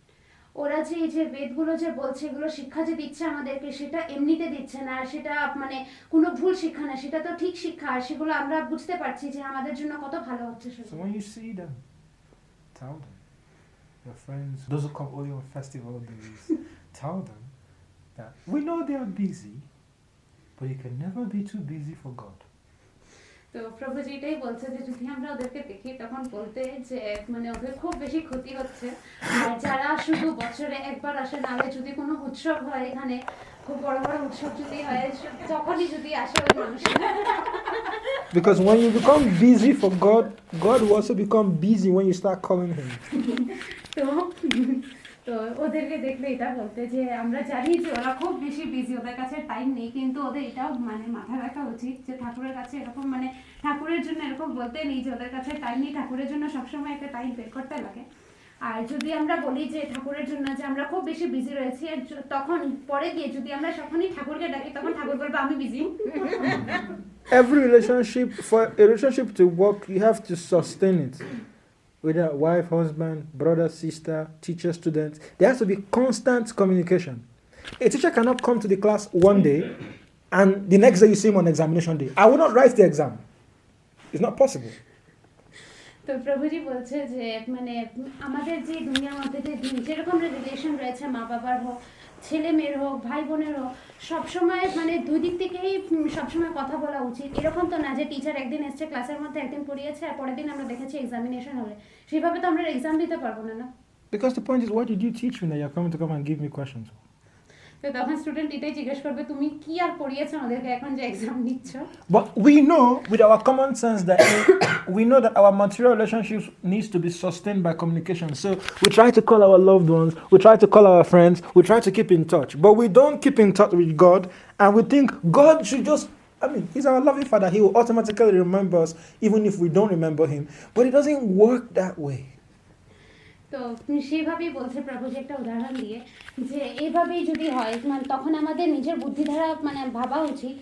ওরা যে এই যে বেদগুলো যে বলছে এগুলো শিক্ষা যে দিচ্ছে আমাদেরকে সেটা এমনিতে দিচ্ছে না, আর সেটা মানে কোনো ভুল শিক্ষা না, সেটা তো ঠিক শিক্ষা, আর সেগুলো আমরা বুঝতে পারছি যে আমাদের জন্য কত ভালো হচ্ছে। So when you see them, tell them, your friends, those who come only on festival days, tell them that we know they are busy, but you can never be too busy for God. তো প্রভুজি এটাই বলছে যে যদি আমরা ওদেরকে দেখি তখন বলতে যে মানে ওদের খুব বেশি ক্ষতি হচ্ছে, আর যারা শুধু বছরে একবার আসে, নালে যদি কোনো উৎসব হয় এখানে খুব বড় বড় উৎসব যদি হয় তখনই যদি আসে ওই মানুষরা। Because when you become busy for God, God will also become busy when you start calling Him. তো তো ওদেরকে দেখলে এটা বলতে যে আমরা জানি যে ওরা খুব বেশি বিজি, ওদের কাছে টাইম নেই, কিন্তু ওদের এটাও মানে মাথায় রাখা উচিত যে ঠাকুরের কাছে এরকম মানে ঠাকুরের জন্য এরকম বলতে নেই যে ওদের কাছে টাইম নেই, ঠাকুরের জন্য সবসময় একটা টাইম বের করতে লাগে। আর যদি আমরা বলি যে ঠাকুরের জন্য যে আমরা খুব বেশি বিজি রয়েছি, তখন পরে গিয়ে যদি আমরা যখনই ঠাকুরকে ডাকি তখন ঠাকুর বলবে আমি busy. Every relationship, for a relationship to work, you have to sustain it. Whether wife, husband, brother, sister, teacher, student, there has to be constant communication. A teacher cannot come to the class one day and the next day you see him on examination day. I will not write the exam. It's not possible. তো প্রভুজি বলছে যে মানে আমাদের যে দুনিয়ার মধ্যে যে যেরকম রিলেশন রয়েছে, মা বাবার হোক, ছেলে মেয়ের হোক, ভাই বোনের হোক, সবসময় মানে দুই দিক থেকেই সবসময় কথা বলা উচিত। এরকম তো না যে টিচার একদিন এসছে ক্লাসের মধ্যে, একদিন পড়িয়েছে আর পরের দিন আমরা দেখেছি এক্সামিনেশন হলে, সেভাবে তো আমরা এক্সাম দিতে পারবো না। Because the point is, what did you teach me that you're coming to come and give me questions? তো তখন স্টুডেন্ট এটাই জিজ্ঞেস করবে তুমি কি আর পড়িয়েছো আমাদেরকে এখন যে এক্সাম নিচ্ছ। But we know with our common sense that we know that our material relationships needs to be sustained by communication. So we try to call our loved ones, we try to call our friends, we try to keep in touch. But we don't keep in touch with God, and we think God should just, He's our loving Father. He will automatically remember us even if we don't remember Him. But it doesn't work that way. তো সেইভাবেই বলছে প্রভু যে একটা উদাহরণ দিয়ে যে এইভাবেই যদি হয় মানে তখন আমাদের নিজের বুদ্ধি দ্বারা মানে ভাবা উচিত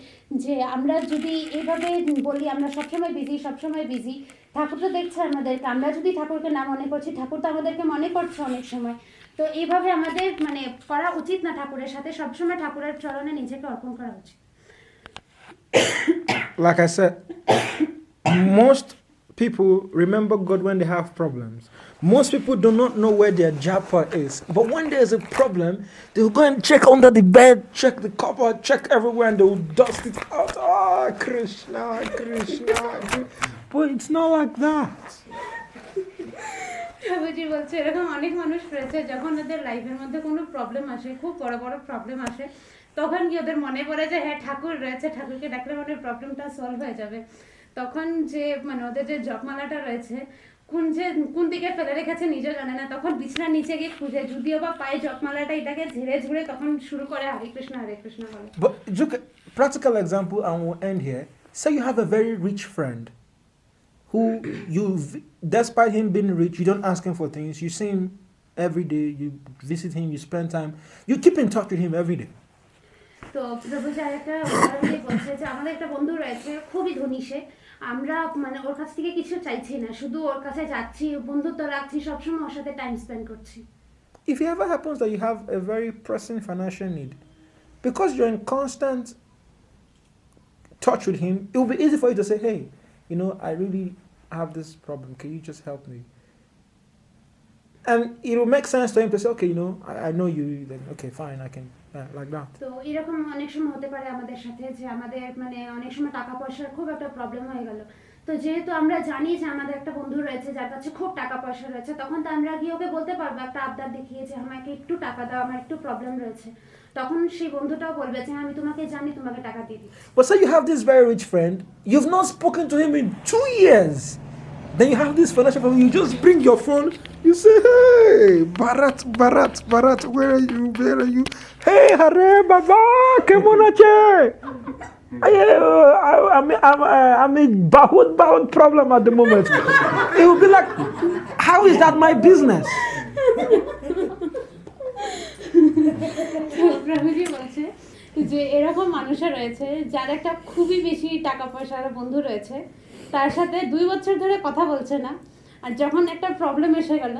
যে আমরা যদি এইভাবে বলি আমরা সবসময় বিজি, ঠাকুর তো দেখছে আমাদেরকে, আমরা যদি ঠাকুরকে না মনে করছি, ঠাকুর তো আমাদেরকে মনে করছে অনেক সময়। তো এইভাবে আমাদের মানে করা উচিত না, ঠাকুরের সাথে সবসময় ঠাকুরের চরণে নিজেকে অর্পণ করা উচিত। Like I said, most people remember God when they have problems. Most people do not know where their jackpot is. But when there's a problem, they will go and check under the bed, check the cupboard, check everywhere, and they will dust it out. Ah, Krishna. But it's not like that. প্রভুজি বলছে এরকম অনেক মানুষ রয়েছে যখন ওদের লাইফের মধ্যে কোনো প্রবলেম আসে, খুব বড় বড় প্রবলেম আসে, তখন কি ওদের মনে পড়ে যে হ্যাঁ ঠাকুর রয়েছে, ঠাকুরকে ডাকলে মানে প্রবলেমটা সলভ হয়ে যাবে। তখন যে মানে ওদের যে জপমালাটা রয়েছে কোন দিকে ফেলে রেখেছে নিজেও জানে না, তখন বিছানার নিচে গিয়ে খুঁজে যদিও বা পায়ে জপমালাটা এটাকে ঝেড়ে ঝুড়ে তখন শুরু করে হরে কৃষ্ণ বলে। But look at practical example, and we'll end here. Say you have a very rich friend who despite him being rich, you don't ask him for things, you see him every day, you visit him, you spend time, you keep in touch with him every day. তো প্রভুজি আরেকটা উদাহরণ দিয়ে বলছে যে আমাদের একটা বন্ধু রয়েছে খুবই ধনী, সে আমরা মানে ওর কাছ থেকে কিছু চাইছি না, শুধু ওর কাছে যাচ্ছি, বন্ধুত্ব রাখছি, সবসময় ওর সাথে টাইম স্পেন্ড করছি। If it ever happens that you have a very pressing financial need, because you're in constant touch with him, it will be easy for you to say, hey, I really have this problem, can you just help me? And it will make sense to him to say, okay, I know you, then okay, fine, I can, like that. তো এরকম অনেক সময় হতে পারে আমাদের সাথে যে আমাদের মানে অনেক সময় টাকা পয়সার খুব একটা প্রবলেম হয়ে গেল, তো যেহেতু আমরা জানি যে আমাদের একটা বন্ধু রয়েছে যার কাছে খুব টাকা পয়সা রয়েছে, তখন তো আমরা গিয়ে ওকে বলতে পারবো একটা আবদার দেখিয়ে যে আমাকে একটু টাকা দাও, আমার একটু প্রবলেম রয়েছে, তখন সেই বন্ধুটাও বলবে যে আমি তোমাকে জানি, তোমাকে টাকা দিয়ে দিই। But say you have this very rich friend, you've not spoken to him in 2 years. Then you have this financial problem, you just bring your phone, you say, hey, Bharat, where are you? Hey, Hare Baba, kemon ache? I'm a bahut problem at the moment. It will be like, how is that my business? প্রভুজি বলছে যে এরকম মানুষও রয়েছে যার একটা খুবই বেশি টাকা পয়সার বন্ধু রয়েছে, তার সাথে 2 বছর ধরে কথা বলছে না, আর যখন একটা প্রবলেম এসে গেল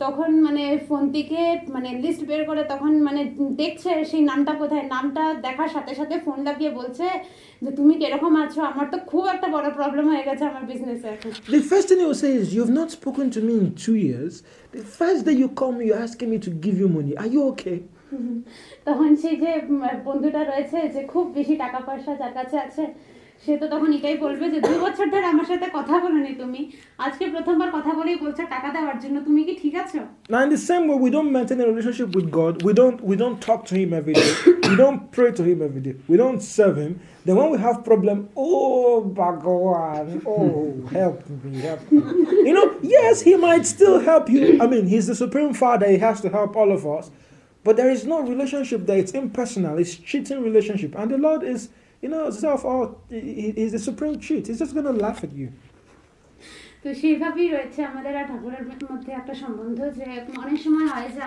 তখন মানে ফোন থেকে মানে লিস্ট বের করে তখন মানে দেখছে সেই নামটা কোথায়, নামটা দেখার সাথে সাথে ফোন লাগিয়ে বলছে যে তুমি কিরকম আছো, আমার তো খুব একটা বড় প্রবলেম হয়ে গেছে আমার বিজনেসে এখন। The first thing he will say is, you've not spoken to me in 2 years. The first day you call me, you're asking me to give you money. Are you okay? তখন সেই যে বন্ধুটা রয়েছে যে খুব বেশি টাকা পয়সা যার কাছে আছে, সে তো তখন এটাই বলবে যে 2 বছর ধরে আমার সাথে কথা বলোনি তুমি, আজকে প্রথমবার কথা বলেই বলছো টাকা দেওয়ার জন্য, তুমি কি ঠিক আছো? Now, in the same way, we don't maintain a relationship with God. We don't talk to Him every day. We don't pray to Him every day. We don't serve Him. Then when we have problem, oh Bhagawan, oh help me. You know, yes, He might still help you. I mean, He's the Supreme Father. He has to help all of us. But there is no relationship there. It's impersonal. It's cheating relationship. And the Lord is, He's the supreme cheat. He's just going to laugh at you. তো সেইভাবেই রয়েছে আমাদের আর ঠাকুরের মধ্যে একটা সম্বন্ধ, যে অনেক সময় হয় যে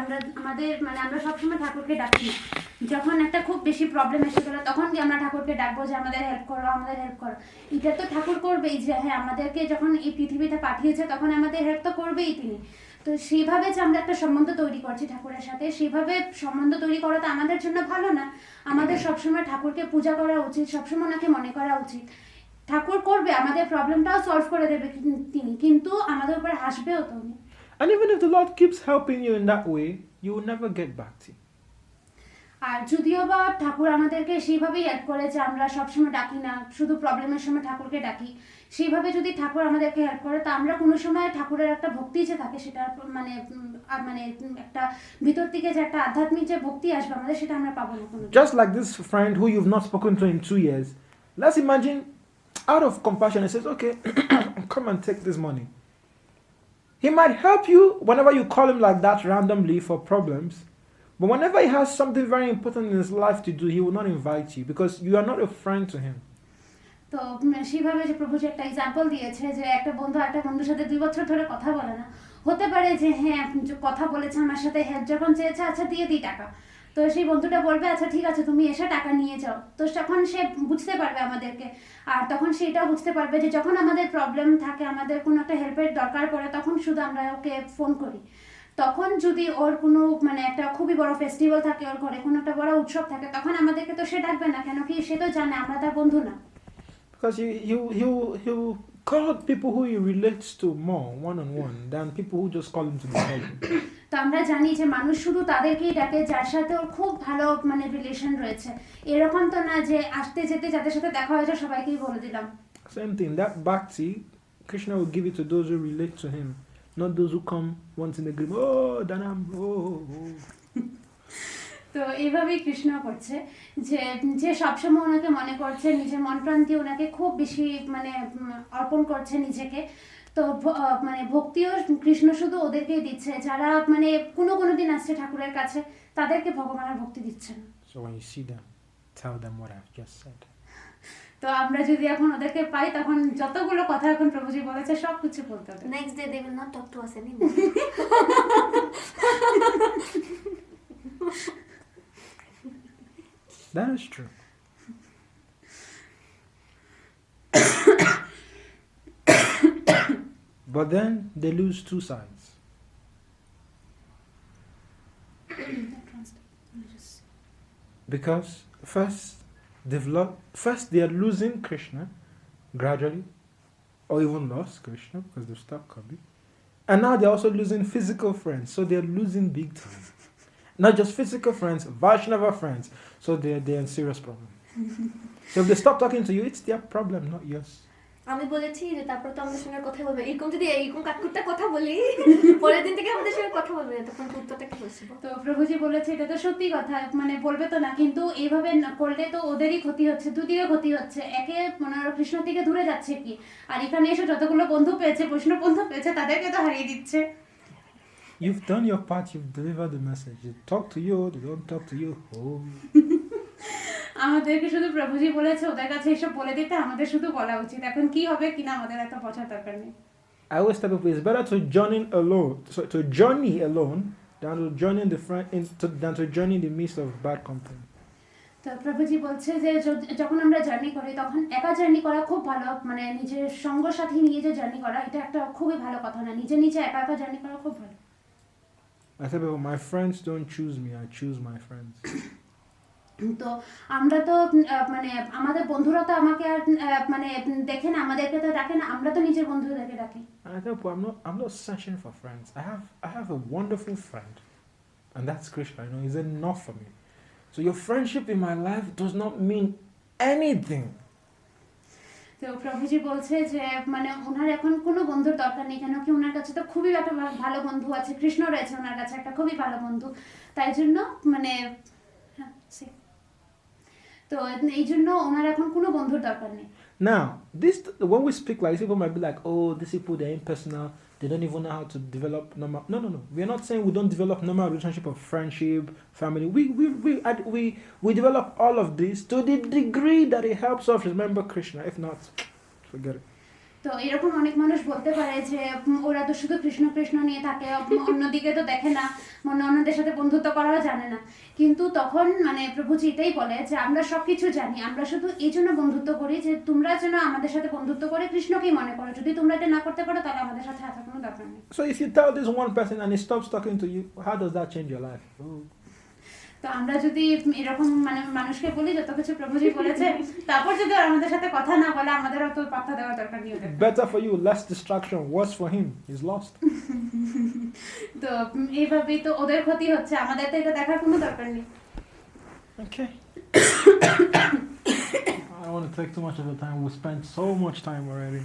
আমরা সবসময় ঠাকুরকে ডাকি, যখন একটা খুব বেশি প্রবলেম এসে গেলো তখন কি আমরা ঠাকুরকে ডাকবো যে আমাদের হেল্প করো, আমাদের হেল্প করো। এটা তো ঠাকুর করবেই, যে হ্যাঁ আমাদেরকে যখন এই পৃথিবীতে পাঠিয়েছে তখন আমাদের হেল্প তো করবেই তিনি। তো সেইভাবে যে আমরা একটা সম্বন্ধ তৈরি করছি ঠাকুরের সাথে, সেইভাবে সম্বন্ধ তৈরি করা তো আমাদের জন্য ভালো না। আমাদের সবসময় ঠাকুরকে পূজা করা উচিত, সবসময় ওনাকে মনে করা উচিত। ঠাকুর করবে, আমাদের প্রবলেমটাও সলভ করে দেবে তিনি, কিন্তু আমাদের উপর হাসবেও তো উনি। And even if the Lord keeps helping you in that way, you will never get back to. আর যদিও বা ঠাকুর আমাদেরকে সেইভাবেই হেল্প করে যে আমরা সবসময় ডাকি না, শুধু প্রবলেমের সময় ঠাকুরকে ডাকি, সেইভাবে যদি ঠাকুর আমাদেরকে হেল্প করে তা আমরা কোনো সময় ঠাকুরের একটা ভক্তি যে থাকে সেটা মানে একটা ভিতর থেকে যে একটা আধ্যাত্মিক যে ভক্তি আসবে আমাদের, সেটা আমরা পাবো না কোনো। Just like this friend who you've not spoken to in 2 years, let's imagine out of compassion he says, okay, come and take this money. He might help you whenever you call him like that randomly for problems, but whenever he has something very important in his life to do, he will not invite you because you are not a friend to him. তো সেইভাবে যে প্রভু যে একটা example দিয়েছে যে একটা বন্ধুর সাথে 2 বছর ধরে কথা বলে না, হতে পারে যে হ্যাঁ কথা বলেছে আমার সাথে, হেল্প যখন চেয়েছে আচ্ছা দিয়ে দিই টাকা, তো সেই বন্ধুটা বলবে আচ্ছা ঠিক আছে তুমি এসে টাকা নিয়ে যাও, তো তখন সে বুঝতে পারবে আমাদেরকে, আর তখন সেটাও বুঝতে পারবে যে যখন আমাদের প্রবলেম থাকে, আমাদের কোনো একটা হেল্পের দরকার পড়ে, তখন শুধু আমরা ওকে ফোন করি। তখন যদি ওর কোনো একটা খুবই বড় ফেস্টিভ্যাল থাকে, ওর ঘরে কোনো একটা বড় উৎসব থাকে, তখন আমাদেরকে তো সে ডাকবে না, কেন কি সে তো জানে আমরা তার বন্ধু না। Because he'll call people who he relates to more one-on-one than people who just call him to be helped. তো আমরা জানি যে মানুষ শুধু তাদেরকেই ডাকে যার সাথে ওর খুব ভালো রিলেশন রয়েছে, এরকম তো না যে আসতে যেতে যাদের সাথে দেখা হয়েছে সবাইকেই বলে দিলাম। Same thing, that bhakti, Krishna will give it to those who relate to him, not those who come once in a dream, oh, Dhanam, oh. তো এইভাবেই কৃষ্ণ করছে যে যে সবসময় ওনাকে মনে করছে, নিজের মন প্রাণ দিয়ে ওনাকে খুব বেশি অর্পণ করছে নিজেকে, তো ভক্তিও কৃষ্ণ শুধু ওদেরকেই দিচ্ছে যারা কোনো দিন আসছে ঠাকুরের কাছে, তাদেরকে ভগবানের ভক্তি দিচ্ছেন। So when you see them, tell them what I've just said. তো আমরা যদি এখন ওদেরকে পাই তখন যতগুলো কথা এখন প্রভুজি বলেছে সব কিছু বলতে হবে। Next day they will not talk to us anymore. That is true. But then they lose two sides. Because first they are losing Krishna gradually, or even lost Krishna because they've stopped coming. And now they're also losing physical friends, so they're losing big time. Not just physical friends, Vaishnava friends. So they're in serious problem. So if they stop talking to you, it's their problem, not yours. আমি বলেছি যে তারপর তো আমাদের সঙ্গে কথা বলবে, এরকম যদি এরকম কাটকুটটা কথা বলি পরের দিন থেকে আমাদের সঙ্গে কথা বলবে, তখন উত্তরটা কি বলছিল? তো প্রভুজি বলেছে এটা তো সত্যি কথা, বলবে তো না, কিন্তু এইভাবে করলে তো ওদেরই ক্ষতি হচ্ছে, দুদিকে ক্ষতি হচ্ছে, একে কৃষ্ণ থেকে দূরে যাচ্ছে কি, আর এখানে এসে যতগুলো বন্ধু পেয়েছে, বৈষ্ণব বন্ধু পেয়েছে, তাদেরকে তো হারিয়ে দিচ্ছে। You've done your part, you've delivered the message. They talk to you, they don't talk to you. Oh. আমাদেরকে শুধু প্রভুজি বলেছে ওদের কাছে এসব বলে দিতে, আমাদের শুধু বলা উচিত। এখন কি হবে কিনা আমাদের এত বোঝার দরকার নেই। I always tell people it's better to journey alone than to journey than to journey in the midst of bad company. তো প্রভুজি বলছে যে যখন আমরা জার্নি করি তখন একা জার্নি করা খুব ভালো, মানে নিজের সঙ্গ সাথী নিয়ে যে জার্নি করা এটা একটা খুবই ভালো কথা না, নিজে নিজে একা একা জার্নি করা খুব ভালো। I tell people my friends don't choose me, I choose my friends. তো আমরা তো মানে আমাদের বন্ধুরা তো আমাকে আর মানে দেখে না, আমাদেরকে তো ডাকে না, আমরা তো নিজের বন্ধুদেরকে ডাকি। And I tell people I'm not searching for friends. I have a wonderful friend, and that's Krishna. You know, he's enough for me. So your friendship in my life does not mean anything. তো প্রভুজি বলছে যে মানে ওনার এখন কোনো বন্ধুর দরকার নেই, কেন কি ওনার কাছে তো খুবই একটা ভালো বন্ধু আছে, কৃষ্ণ রয়েছে ওনার কাছে একটা খুবই ভালো বন্ধু, তাই জন্য মানে তো এই জন্য ওনার এখন কোনো বন্ধুর দরকার নেই। Now, when we speak like this, people might be like, oh, these people, they're impersonal, they don't even know how to develop normal. No. We're not saying we don't develop normal relationship of friendship, family. We develop all of this to the degree that it helps us remember Krishna. If not, forget it. তো এরকম অনেক মানুষ বলতে পারে যে ওরা তো শুধু কৃষ্ণ কৃষ্ণ নিয়ে থাকে, অন্যদিকে তো দেখে না, অন্যদের সাথে বন্ধুত্ব করাও জানে না। কিন্তু তখন মানে প্রভুজি এটাই বলে যে আমরা সবকিছু জানি, আমরা শুধু এই জন্য বন্ধুত্ব করি যে তোমরা যেন আমাদের সাথে বন্ধুত্ব করে কৃষ্ণকেই মনে করো, যদি তোমরা এটা না করতে পারো তাহলে আমাদের সাথে আসার কোনো দরকার নেই। So if you tell this one person and he stops talking to you, how does that change your life? Oh. তো আমরা যদি এরকম মানে মানুষকে বলি যত কিছু প্রভুজি বলেছে, তারপর যদি আমাদের সাথে কথা না বলে আমাদের অত পাত্তা দেওয়ার দরকার নেই ওদের। Better for you, less distraction. Worse for him, he's lost. তো এইভাবেই তো ওদের ক্ষতি হচ্ছে, আমাদের তো এটা দেখার কোনো দরকার নেই। Okay. I don't want to take too much of your time. We spent so much time already.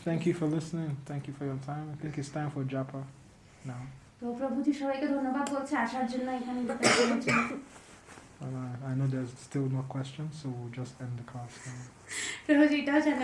Thank you for listening. Thank you for your time. I think it's time for Japa now. তো প্রভুজি সবাইকে ধন্যবাদ বলছে আসার জন্য এখানে। I know there's still more questions, so we'll just end the class now. প্রভুজি এটাও জানে